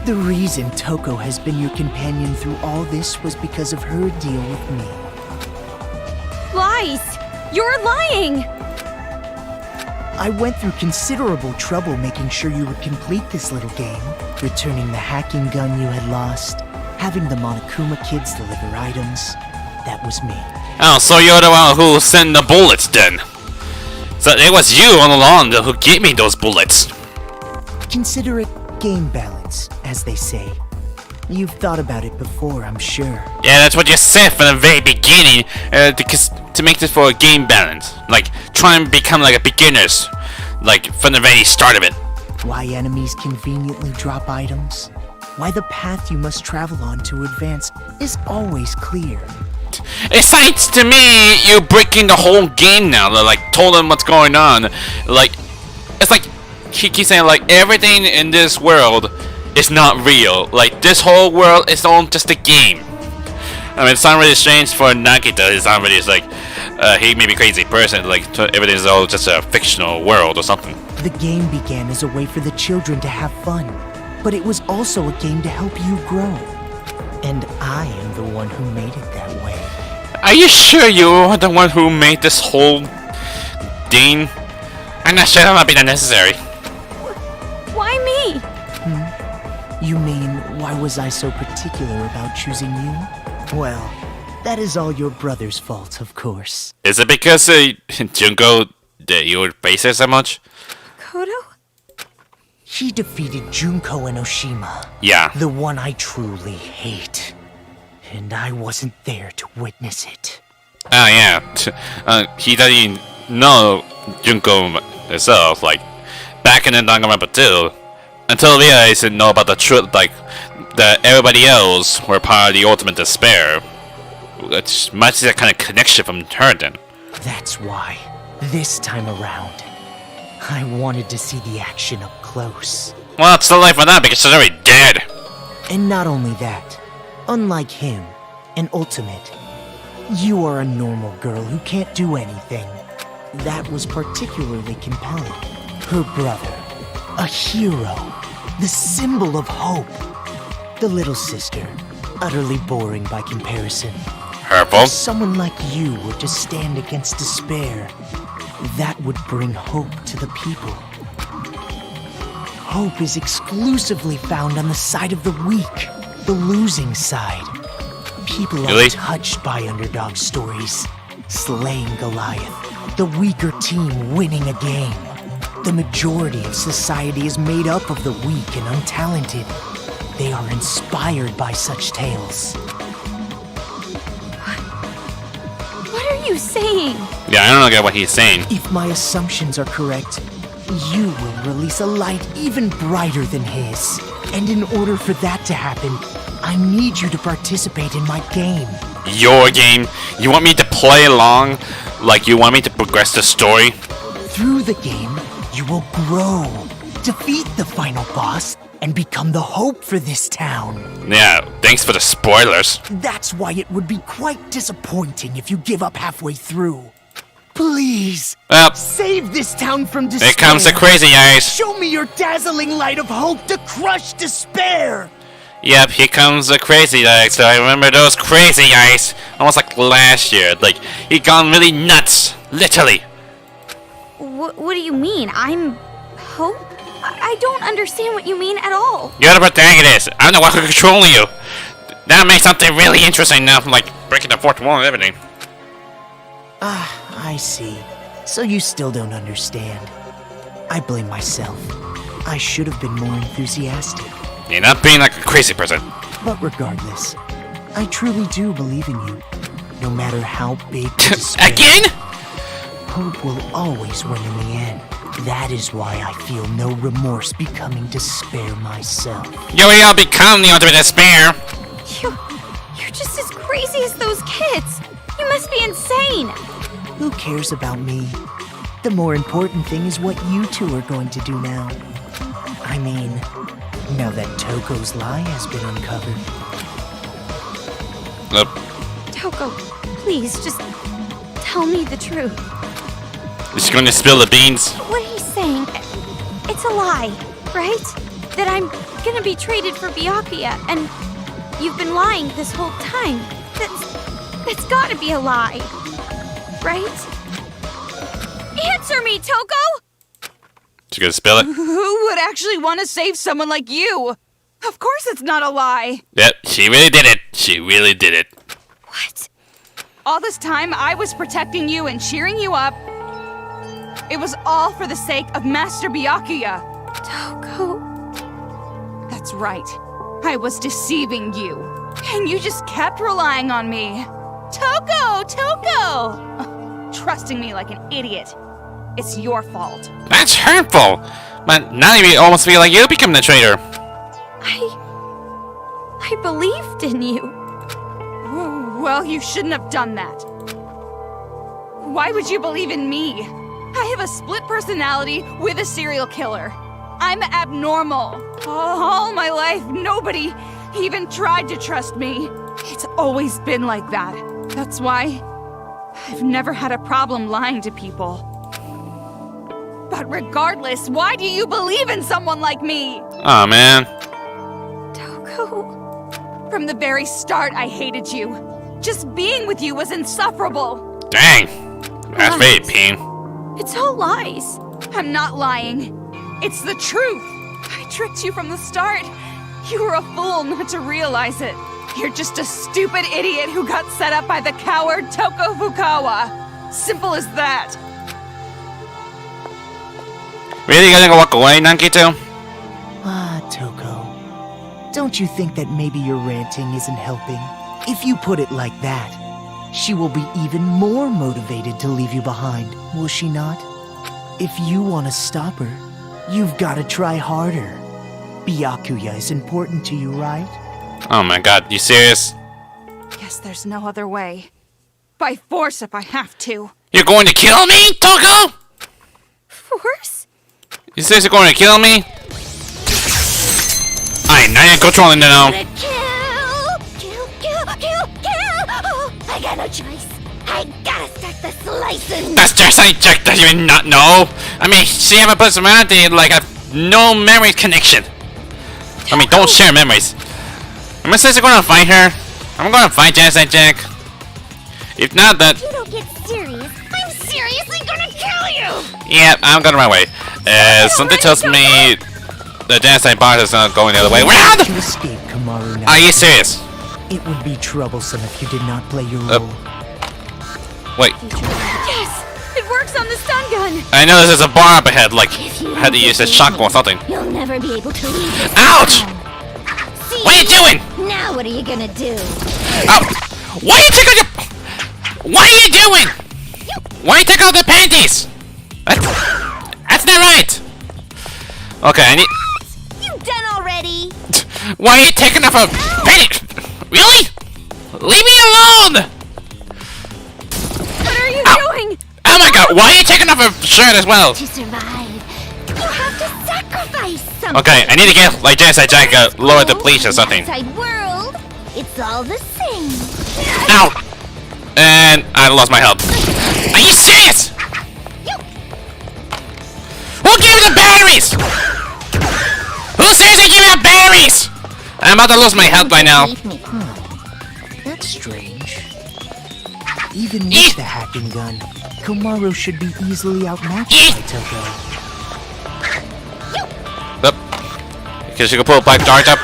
The reason Toko has been your companion through all this was because of her deal with me. Lies! You're lying! I went through considerable trouble making sure you would complete this little game. Returning the hacking gun you had lost, having the Monokuma kids deliver items. That was me. Oh, so you're the one who sent the bullets then? So it was you all along who gave me those bullets. Consider it game balance, as they say. You've thought about it before, I'm sure. Yeah, that's what you said from the very beginning, to make this for a game balance. Like, try and become like a beginners. Like, from the very start of it. Why enemies conveniently drop items? Why the path you must travel on to advance is always clear. It sounds to me you're breaking the whole game now. Like, told them what's going on. Like, it's like, he keeps saying like, everything in this world is not real. Like, this whole world is all just a game. I mean, it's not really strange for Nagito. It's not really like, he may be a crazy person. Like, everything is all just a fictional world or something. The game began as a way for the children to have fun, but it was also a game to help you grow. And I am the one who made it that way. Are you sure you're the one who made this whole thing? I'm not sure that might be that necessary. Why me? You mean, why was I so particular about choosing you? Well, that is all your brother's fault, of course. Is it because Junko that you would face it so much? Kodo? He defeated Junko and Oshima, Yeah. the one I truly hate. And I wasn't there to witness it. Oh yeah. He doesn't even know Junko himself. Like back in the Danganronpa 2, until he realized he didn't know about the truth. Like that everybody else were part of the ultimate despair. It's much that kind of connection from her then. That's why, this time around, I wanted to see the action up close. Well, it's still life for that because she's already dead. And not only that, unlike him, an ultimate, you are a normal girl who can't do anything. That was particularly compelling. Her brother, a hero, the symbol of hope. The little sister, utterly boring by comparison. Hurtful. If someone like you were to stand against despair, that would bring hope to the people. Hope is exclusively found on the side of the weak, the losing side. People Really? are touched by underdog stories, slaying Goliath, the weaker team winning a game. The majority of society is made up of the weak and untalented. They are inspired by such tales. What are you saying? Yeah, I don't get what he's saying. If my assumptions are correct, you will release a light even brighter than his. And in order for that to happen, I need you to participate in my game. Your game? You want me to play along? Like you want me to progress the story? Through the game, you will grow, defeat the final boss, and become the hope for this town. Yeah, thanks for the spoilers. That's why it would be quite disappointing if you give up halfway through. Please, Well, save this town from despair. here comes the crazy eyes. Show me your dazzling light of hope to crush despair. Yep, here comes the crazy eyes. So I remember those crazy eyes. Almost like last year. Like, he gone really nuts. Literally. What do you mean? I'm Hope? I don't understand what you mean at all. You're the protagonist. I'm the one who controlling you. That makes something really interesting now. Like, breaking the fourth wall and everything. I see. So you still don't understand. I blame myself. I should have been more enthusiastic. You're not being like a crazy person. But regardless, I truly do believe in you. No matter how big the despair, Again? hope will always win in the end. That is why I feel no remorse becoming despair myself. You will become the ultimate despair. You're just as crazy as those kids. You must be insane. Who cares about me? The more important thing is what you two are going to do now. I mean, now that Toko's lie has been uncovered. Toko, please, just tell me the truth. Is she going to spill the beans? What he's saying, it's a lie, right? That I'm gonna be traded for Byakuya, and you've been lying this whole time. That's gotta be a lie, right? Answer me, Toko! She gonna spill it? Who would actually want to save someone like you? Of course it's not a lie. Yep, she really did it. She really did it. What? All this time, I was protecting you and cheering you up. It was all for the sake of Master Byakuya. Toko... That's right. I was deceiving you. And you just kept relying on me. Toko! Trusting me like an idiot. It's your fault. That's hurtful. But now you almost feel like you become the traitor. I believed in you. Well, you shouldn't have done that. Why would you believe in me? I have a split personality with a serial killer. I'm abnormal. All my life, nobody even tried to trust me. It's always been like that. That's why I've never had a problem lying to people. But regardless, why do you believe in someone like me? Oh man. Toko... From the very start, I hated you. Just being with you was insufferable. Dang. That's very pain. It's all lies. I'm not lying. It's the truth. I tricked you from the start. You were a fool not to realize it. You're just a stupid idiot who got set up by the coward Toko Fukawa. Simple as that. Really gonna walk away, Nagito? Ah, Toko. Don't you think that maybe your ranting isn't helping? If you put it like that, she will be even more motivated to leave you behind, will she not? If you want to stop her, you've got to try harder. Byakuya is important to you, right? Oh my god, you serious? Guess there's no other way. By force if I have to. You're going to kill me, Toko? Force? You seriously going to kill me? I now you're controlling it now. Kill! Oh, I got no choice. I gotta start the slicing. That's just I checked. Does you not know? I mean, she have a personality like a no memory connection. I mean, don't share memories. Am I seriously going to fight her? I'm going to fight Genocide Jack. If not, that. If you don't get serious, I'm seriously gonna kill you. Yeah, I'm going my way. Something tells me the Genocide boss is not going the other way around. To escape Komaru now. Are you serious? It would be troublesome if you did not play your role. Wait. Yes, it works on the stun gun. I know this is a bar up ahead. Like, had to use a shotgun or something. You'll never be able to leave this Ouch! See? What are you doing? Now what are you gonna do? Oh! Why you take out your? What are you doing? Why you take out the panties? That's not right. Okay, I need. You done already? Why are you taking off a panty? Really? Leave me alone! What are you doing? Oh my god! Why are you taking off a shirt as well? To survive, you have to sacrifice something. Okay, I need to get like Genocide Jack lower the bleach or something. Outside world, it's all the same. Ow! And I lost my health. Are you serious? Who gave me the batteries? Who seriously gave me the batteries? I'm about to lose my health by now. That's strange. Even with the hacking gun, Komaru should be easily outmatched by Toko. Yep. Because you can pull a black dart up.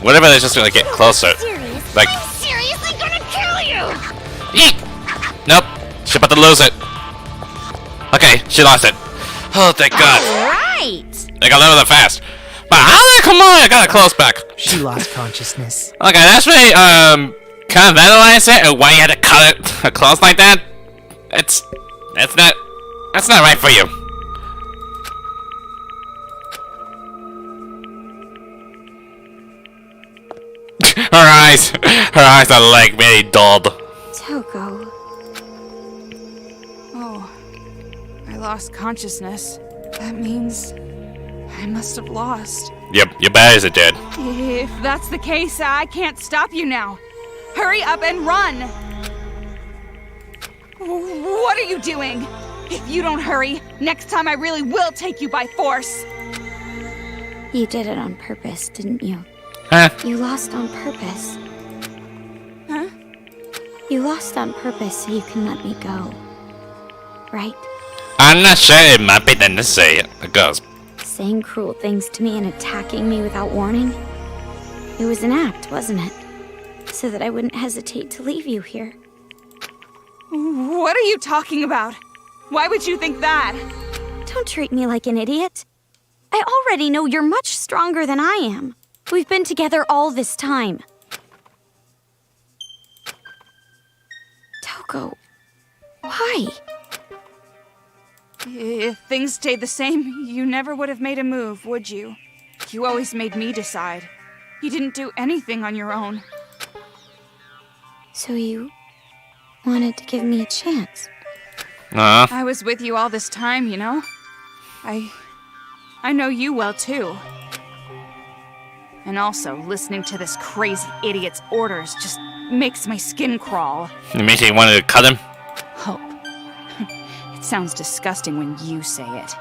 Whatever, they're just gonna get closer. Serious, Like, I'm seriously gonna kill you! eek! Nope, she's about to lose it. Okay, she lost it. Oh, thank God. Right! I got a little bit fast. But come on, I got a close back. She lost consciousness. Okay, that's really, kind of analyze it and why you had to cut it close like that. That's not right for you. her eyes are like really dulled. Toko. Oh, I lost consciousness. That means I must have lost. Yep, your batteries are dead. If that's the case, I can't stop you now. Hurry up and run! What are you doing? If you don't hurry, next time I really will take you by force. You did it on purpose, didn't you? Huh? You lost on purpose. Huh? You lost on purpose so you can let me go. Right? I'm not sure it might be then to say it. It goes. Saying cruel things to me and attacking me without warning. It was an act, wasn't it? So that I wouldn't hesitate to leave you here. What are you talking about? Why would you think that? Don't treat me like an idiot. I already know you're much stronger than I am. We've been together all this time. Toko, why? If things stayed the same, you never would have made a move, would you? You always made me decide. You didn't do anything on your own. So you wanted to give me a chance? I was with you all this time, you know? I know you well, too. And also, listening to this crazy idiot's orders just makes my skin crawl. It makes you want to cut him? Hope. It sounds disgusting when you say it.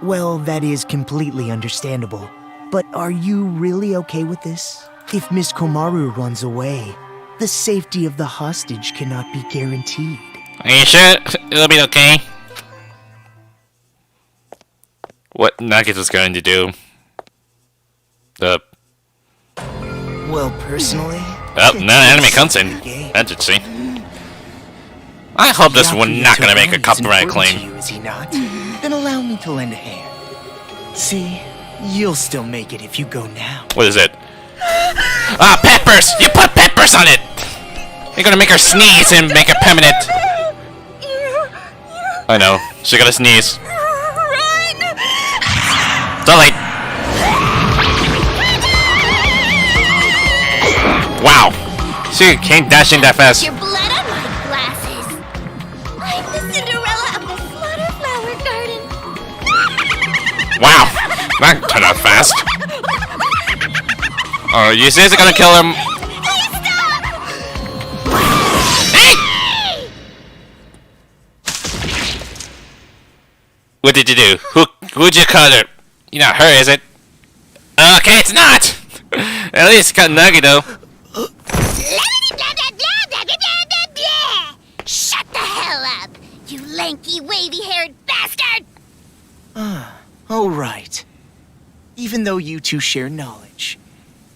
Well, that is completely understandable. But are you really okay with this? If Miss Komaru runs away, the safety of the hostage cannot be guaranteed. Are you sure it'll be okay? What Nagito's going to do? Well, personally... Oh, no anime consent. That's it, see. I hope this one not gonna make a copyright claim. You, is he not? Then allow me to lend a hand. See, you'll still make it if you go now. What is it? Ah, peppers! You put peppers on it! You're gonna make her sneeze and make it permanent. I know. She gotta sneeze. So late. Wow. She came dashing that fast. Your blood on my glasses. I'm the Cinderella of the Slaughter Flower Garden. Wow. That turned out fast. Oh, you seriously gonna kill him? Please stop! Hey! What did you do? Who'd you cut her? You not her, is it? Okay, it's not! At least cut Nagito. Shut the hell up, you lanky, wavy-haired bastard! Oh, right. Even though you two share knowledge,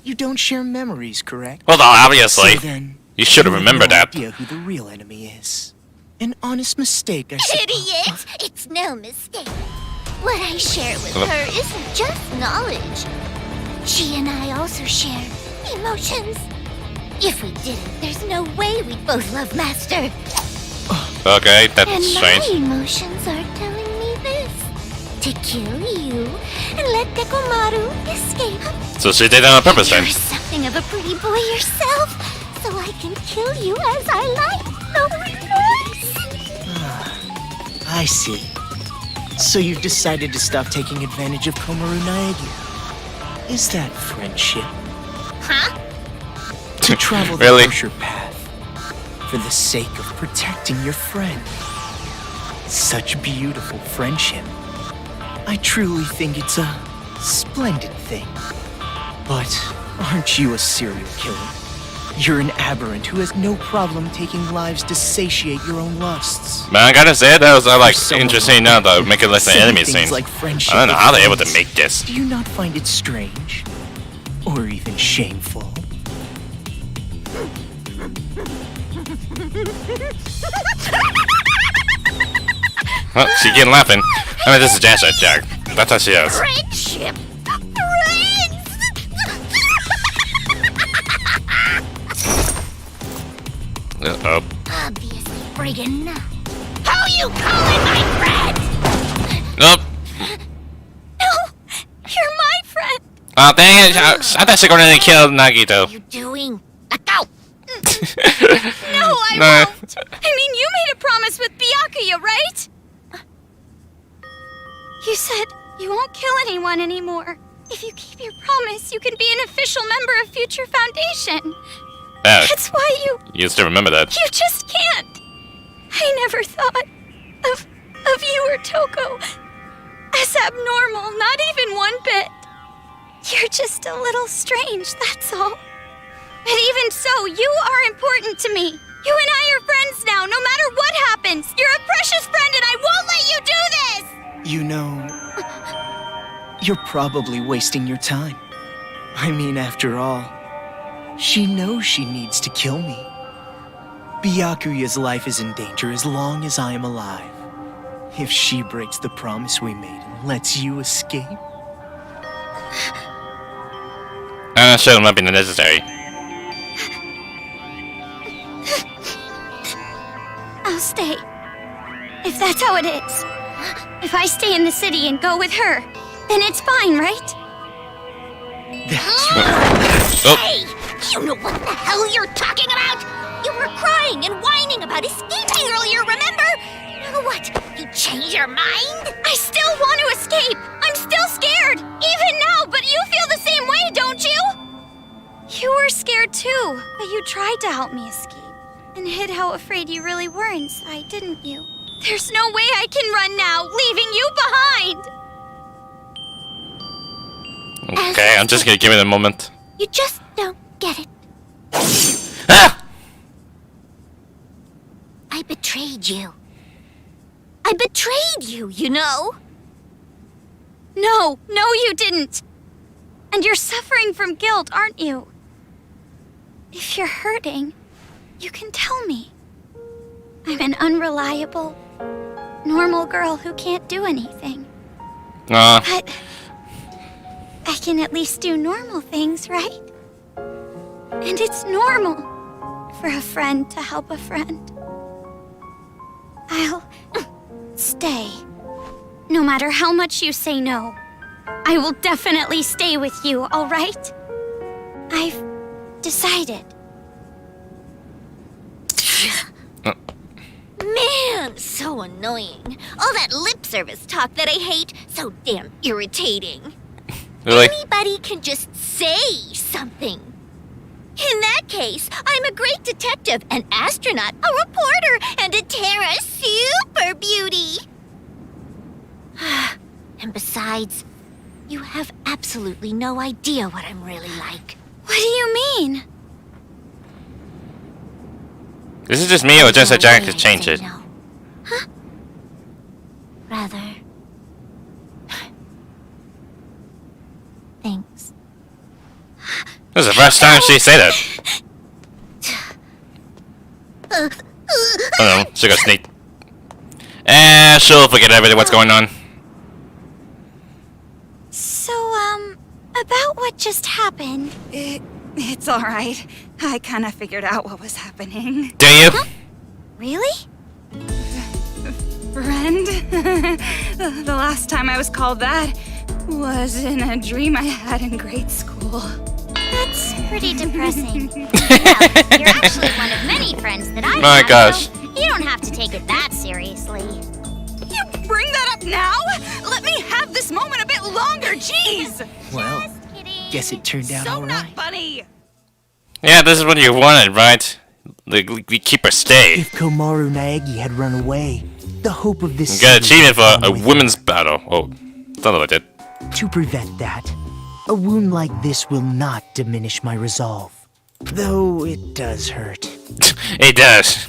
you don't share memories, correct? Well, obviously. So then, You should have remembered no that. idea who the real enemy is. An honest mistake, I suppose. Idiot! It's no mistake. What I share with her isn't just knowledge. She and I also share emotions. If we didn't, there's no way we'd both love Master. Okay, that's And strange. my emotions are telling me this. To kill you and let Komaru escape. So she did it on purpose then. You're something of a pretty boy yourself, so I can kill you as I like. No remorse. I see. So you've decided to stop taking advantage of Komaru Naegi. Is that friendship? Huh? To travel the Really? harsher path for the sake of protecting your friend. Such beautiful friendship. I truly think it's a splendid thing. But aren't you a serial killer? You're an aberrant who has no problem taking lives to satiate your own lusts. Man, I gotta say, that was like Someone interesting now to make it less an saying enemy things scene. like friendship I don't know with how they're able to friends. make this. Do you not find it strange? or even shameful. Well, she getting laughing. I mean, this is Jasmine, Jack. That's how she is. Friendship. Friends. Oh. Obviously, friggin'. How you calling my friend? Nope. No, you're my friend. Oh, dang it. I thought she was going to kill Nagito. What are you doing? Let go. No, I No. won't. I mean, you made a promise with Byakuya, right? You said you won't kill anyone anymore. If you keep your promise, you can be an official member of Future Foundation. Oh, That's why you still remember that. you just can't. I never thought of you or Toko as abnormal, not even one bit. You're just a little strange, that's all. But even so, you are important to me. You and I are friends now, no matter what happens. You're a precious friend and I won't let you do this! You know, you're probably wasting your time. I mean, after all, she knows she needs to kill me. Byakuya's life is in danger as long as I am alive. If she breaks the promise we made and lets you escape... I'm not sure it might be necessary. I'll stay. If that's how it is. If I stay in the city and go with her, then it's fine, right? That's right. Oh. Hey! You know what the hell you're talking about? You were crying and whining about escaping earlier, remember? Now what? You change your mind? I still want to escape! I'm still scared! Even now, but you feel the same way, don't you? You were scared too, but you tried to help me escape. And hid how afraid you really were inside, didn't you? There's no way I can run now, leaving you behind! Okay, I'm just gonna give it a moment. You just don't get it. Ah! I betrayed you. I betrayed you, you know? No, you didn't. And you're suffering from guilt, aren't you? If you're hurting, you can tell me. I'm an unreliable, normal girl who can't do anything. But I can at least do normal things, right? And it's normal for a friend to help a friend. I'll stay. No matter how much you say no, I will definitely stay with you, all right? I've decided. Man, so annoying. All that lip service talk that I hate, so damn irritating. Really? Anybody can just say something. In that case, I'm a great detective, an astronaut, a reporter, and a Terra super beauty. And besides, you have absolutely no idea what I'm really like. What do you mean? This is just me or just a Jack has to changed it? No. Huh? Rather. Thanks. This is the first time she said it. Oh no, she got sneaked. And she'll forget everything what's going on. So, about what just happened. It's alright. I kinda figured out what was happening. Do you? Really? Friend? The last time I was called that was in a dream I had in grade school. That's pretty depressing. Well, you're actually one of many friends that I have. My gosh. So you don't have to take it that seriously. You bring that up now? Let me have this moment a bit longer, jeez! Well, Just kidding. guess it turned out So alright. not funny! Yeah, this is what you wanted, right? We keep her stay. If Komaru Naegi had run away, the hope of this You got city achievement would for a come with women's battle. Oh, something like that. it. To prevent that, a wound like this will not diminish my resolve. Though it does hurt. It does.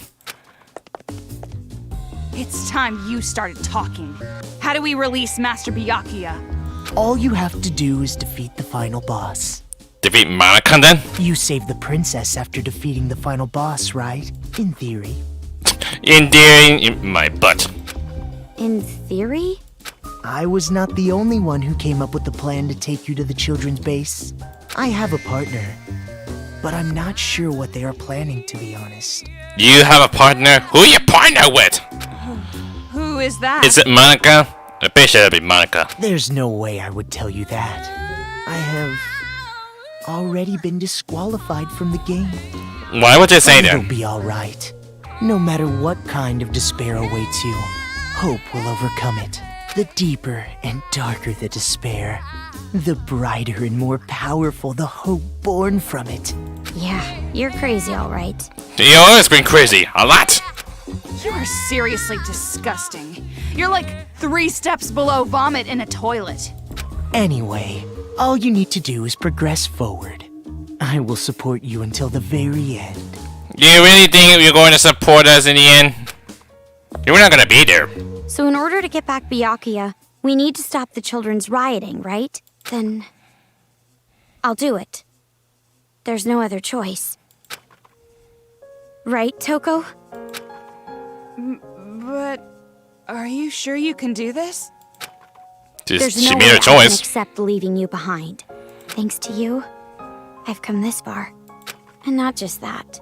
It's time you started talking. How do we release Master Byakuya? All you have to do is defeat the final boss. defeat Monokumas then? You saved the princess after defeating the final boss, right? In theory. In theory, in my butt. In theory? I was not the only one who came up with the plan to take you to the children's base. I have a partner, but I'm not sure what they are planning, to be honest. You have a partner? Who you partner with? Who is that? Is it Monica? I'm pretty sure it'll be Monica. There's no way I would tell you that. I have already been disqualified from the game. Why would you say It'll that? be alright. No matter what kind of despair awaits you, hope will overcome it. The deeper and darker the despair, the brighter and more powerful the hope born from it. Yeah, you're crazy, all right. You always been crazy. A lot. You are seriously disgusting. You're like 3 steps below vomit in a toilet. Anyway, all you need to do is progress forward. I will support you until the very end. Do you really think you're going to support us in the end? You're not gonna be there. So in order to get back Byakuya, we need to stop the children's rioting, right? Then I'll do it. There's no other choice. Right, Toko? But are you sure you can do this? There's She no made way her I can choice. accept leaving you behind. Thanks to you, I've come this far. And not just that.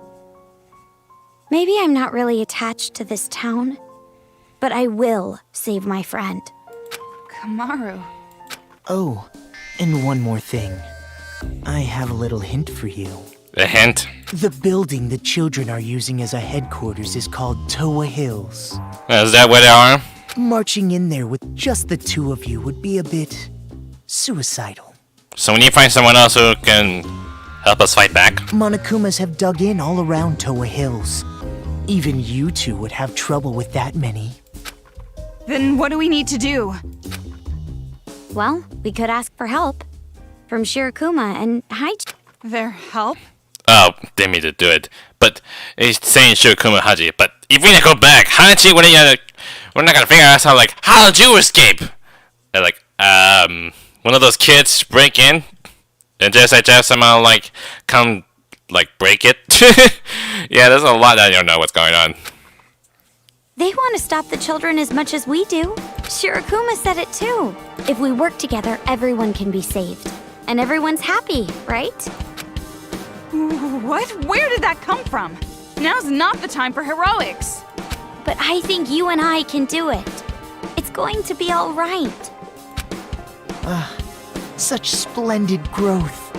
Maybe I'm not really attached to this town, but I will save my friend. Komaru. Oh, and one more thing. I have a little hint for you. A hint. The building the children are using as a headquarters is called Toa Hills. Is that where they are? Marching in there with just the two of you would be a bit suicidal. So we need to find someone else who can help us fight back. Monokumas have dug in all around Toa Hills. Even you two would have trouble with that many. Then what do we need to do? Well, we could ask for help. From Shirokuma and Haiji. Their help? Oh, they mean to do it. But he's saying Shirokuma Haji. But if we go back, Haji, we're not gonna figure out how did you escape? They're like, one of those kids break in and just somehow come break it. Yeah, there's a lot that I don't know what's going on. They want to stop the children as much as we do. Shirokuma said it too. If we work together, everyone can be saved. And everyone's happy, right? What? Where did that come from? Now's not the time for heroics. But I think you and I can do it. It's going to be all right. Such splendid growth.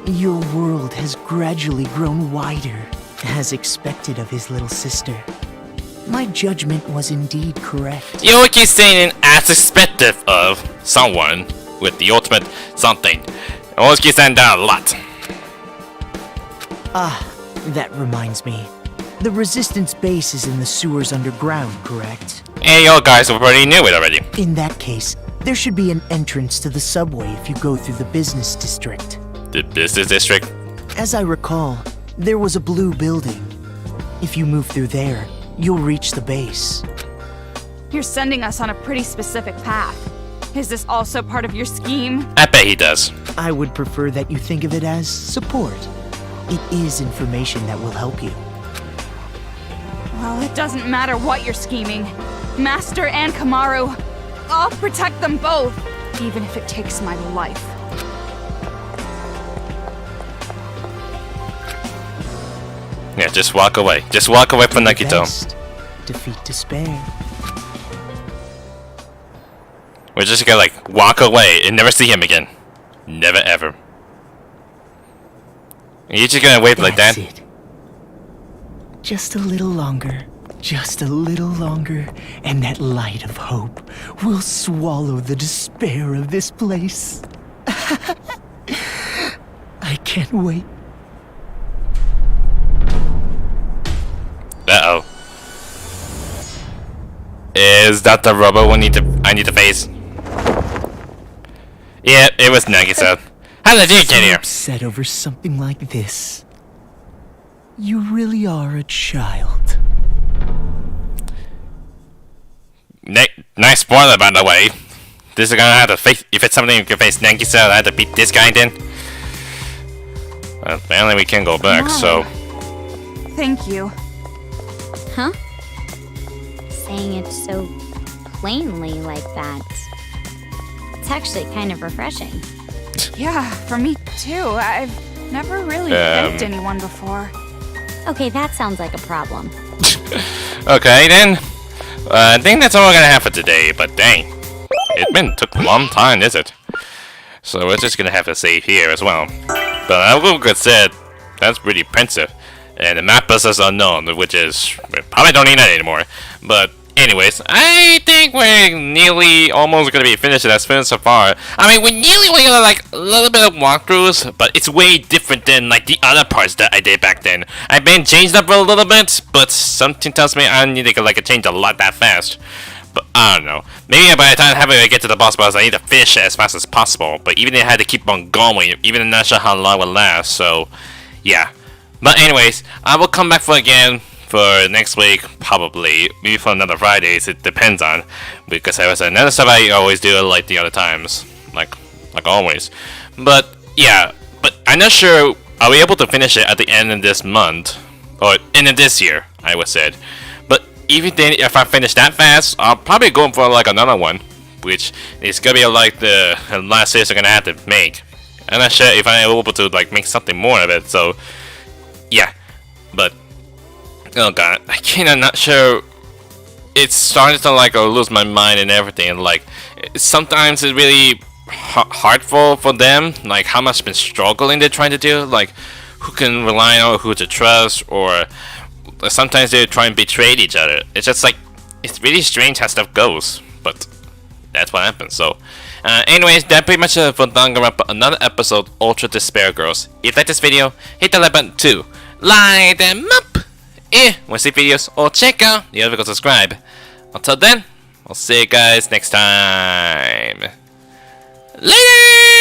Your world has gradually grown wider, as expected of his little sister. My judgment was indeed correct. You always keep saying as expected of someone with the ultimate something. I always keep saying that a lot. That reminds me. The Resistance base is in the sewers underground, correct? And you guys already knew it already. In that case, there should be an entrance to the subway if you go through the business district. The business district? As I recall, there was a blue building. If you move through there, you'll reach the base. You're sending us on a pretty specific path. Is this also part of your scheme? I bet he does. I would prefer that you think of it as support. It is information that will help you. Well, it doesn't matter what you're scheming. Master and Komaru, I'll protect them both, even if it takes my life. Yeah, just walk away. Just walk away from Nagito. Best. Defeat despair. We're just gonna walk away and never see him again. Never ever. You're just gonna wave like that? That's it. Just a little longer. Just a little longer, and that light of hope will swallow the despair of this place. I can't wait. Uh-oh. Is that the rubber I need to face? Yeah, it was Nagisa. How did you get here? Upset over something like this. You really are a child. Nice spoiler, by the way. This is gonna have to face. If it's something you can face Nagisa, I have to beat this guy then. Apparently we can go back, so... Thank you. Huh? Saying it so plainly like that. It's actually kind of refreshing. Yeah, for me too. I've never really thanked anyone before. Okay, that sounds like a problem. Okay, then. I think that's all we're gonna have for today, but dang. It took a long time, is it? So we're just gonna have to save here as well. But I will get said, that's pretty pensive. And the map is unknown, which is, we probably don't need that anymore. But anyways, I think we're nearly almost gonna be finished with that spin so far. I mean, we're nearly gonna like a little bit of walkthroughs, but it's way different than like the other parts that I did back then. I've been changed up a little bit, but something tells me I need to like change a lot that fast. But I don't know. Maybe by the time I get to the boss battles, I need to finish it as fast as possible. But even if I had to keep on going, even I'm not sure how long it will last. So, yeah. But anyways, I will come back for next week, probably. Maybe for another Fridays, it depends on. Because there was another stuff I always do like the other times. Like always. But, yeah. But I'm not sure, are we able to finish it at the end of this month? Or end of this year, I would say. But even then, if I finish that fast, I'll probably go for like another one. Which is gonna be like the last series I'm gonna have to make. I'm not sure if I'm able to like make something more of it, so... Yeah. But... Oh god, I kinda not sure. It's starting to like lose my mind and everything. Like sometimes it's really hurtful for them. Like how much been struggling they're trying to do. Like who can rely on, who to trust, or sometimes they try and betray each other. It's just like it's really strange how stuff goes. But that's what happens. So, anyways, that's pretty much for Danganronpa, another episode, Ultra Despair Girls. If you like this video, hit the like button too. Light them up. Want to see videos or check out the other videos, subscribe. Until then, I'll see you guys next time. Later!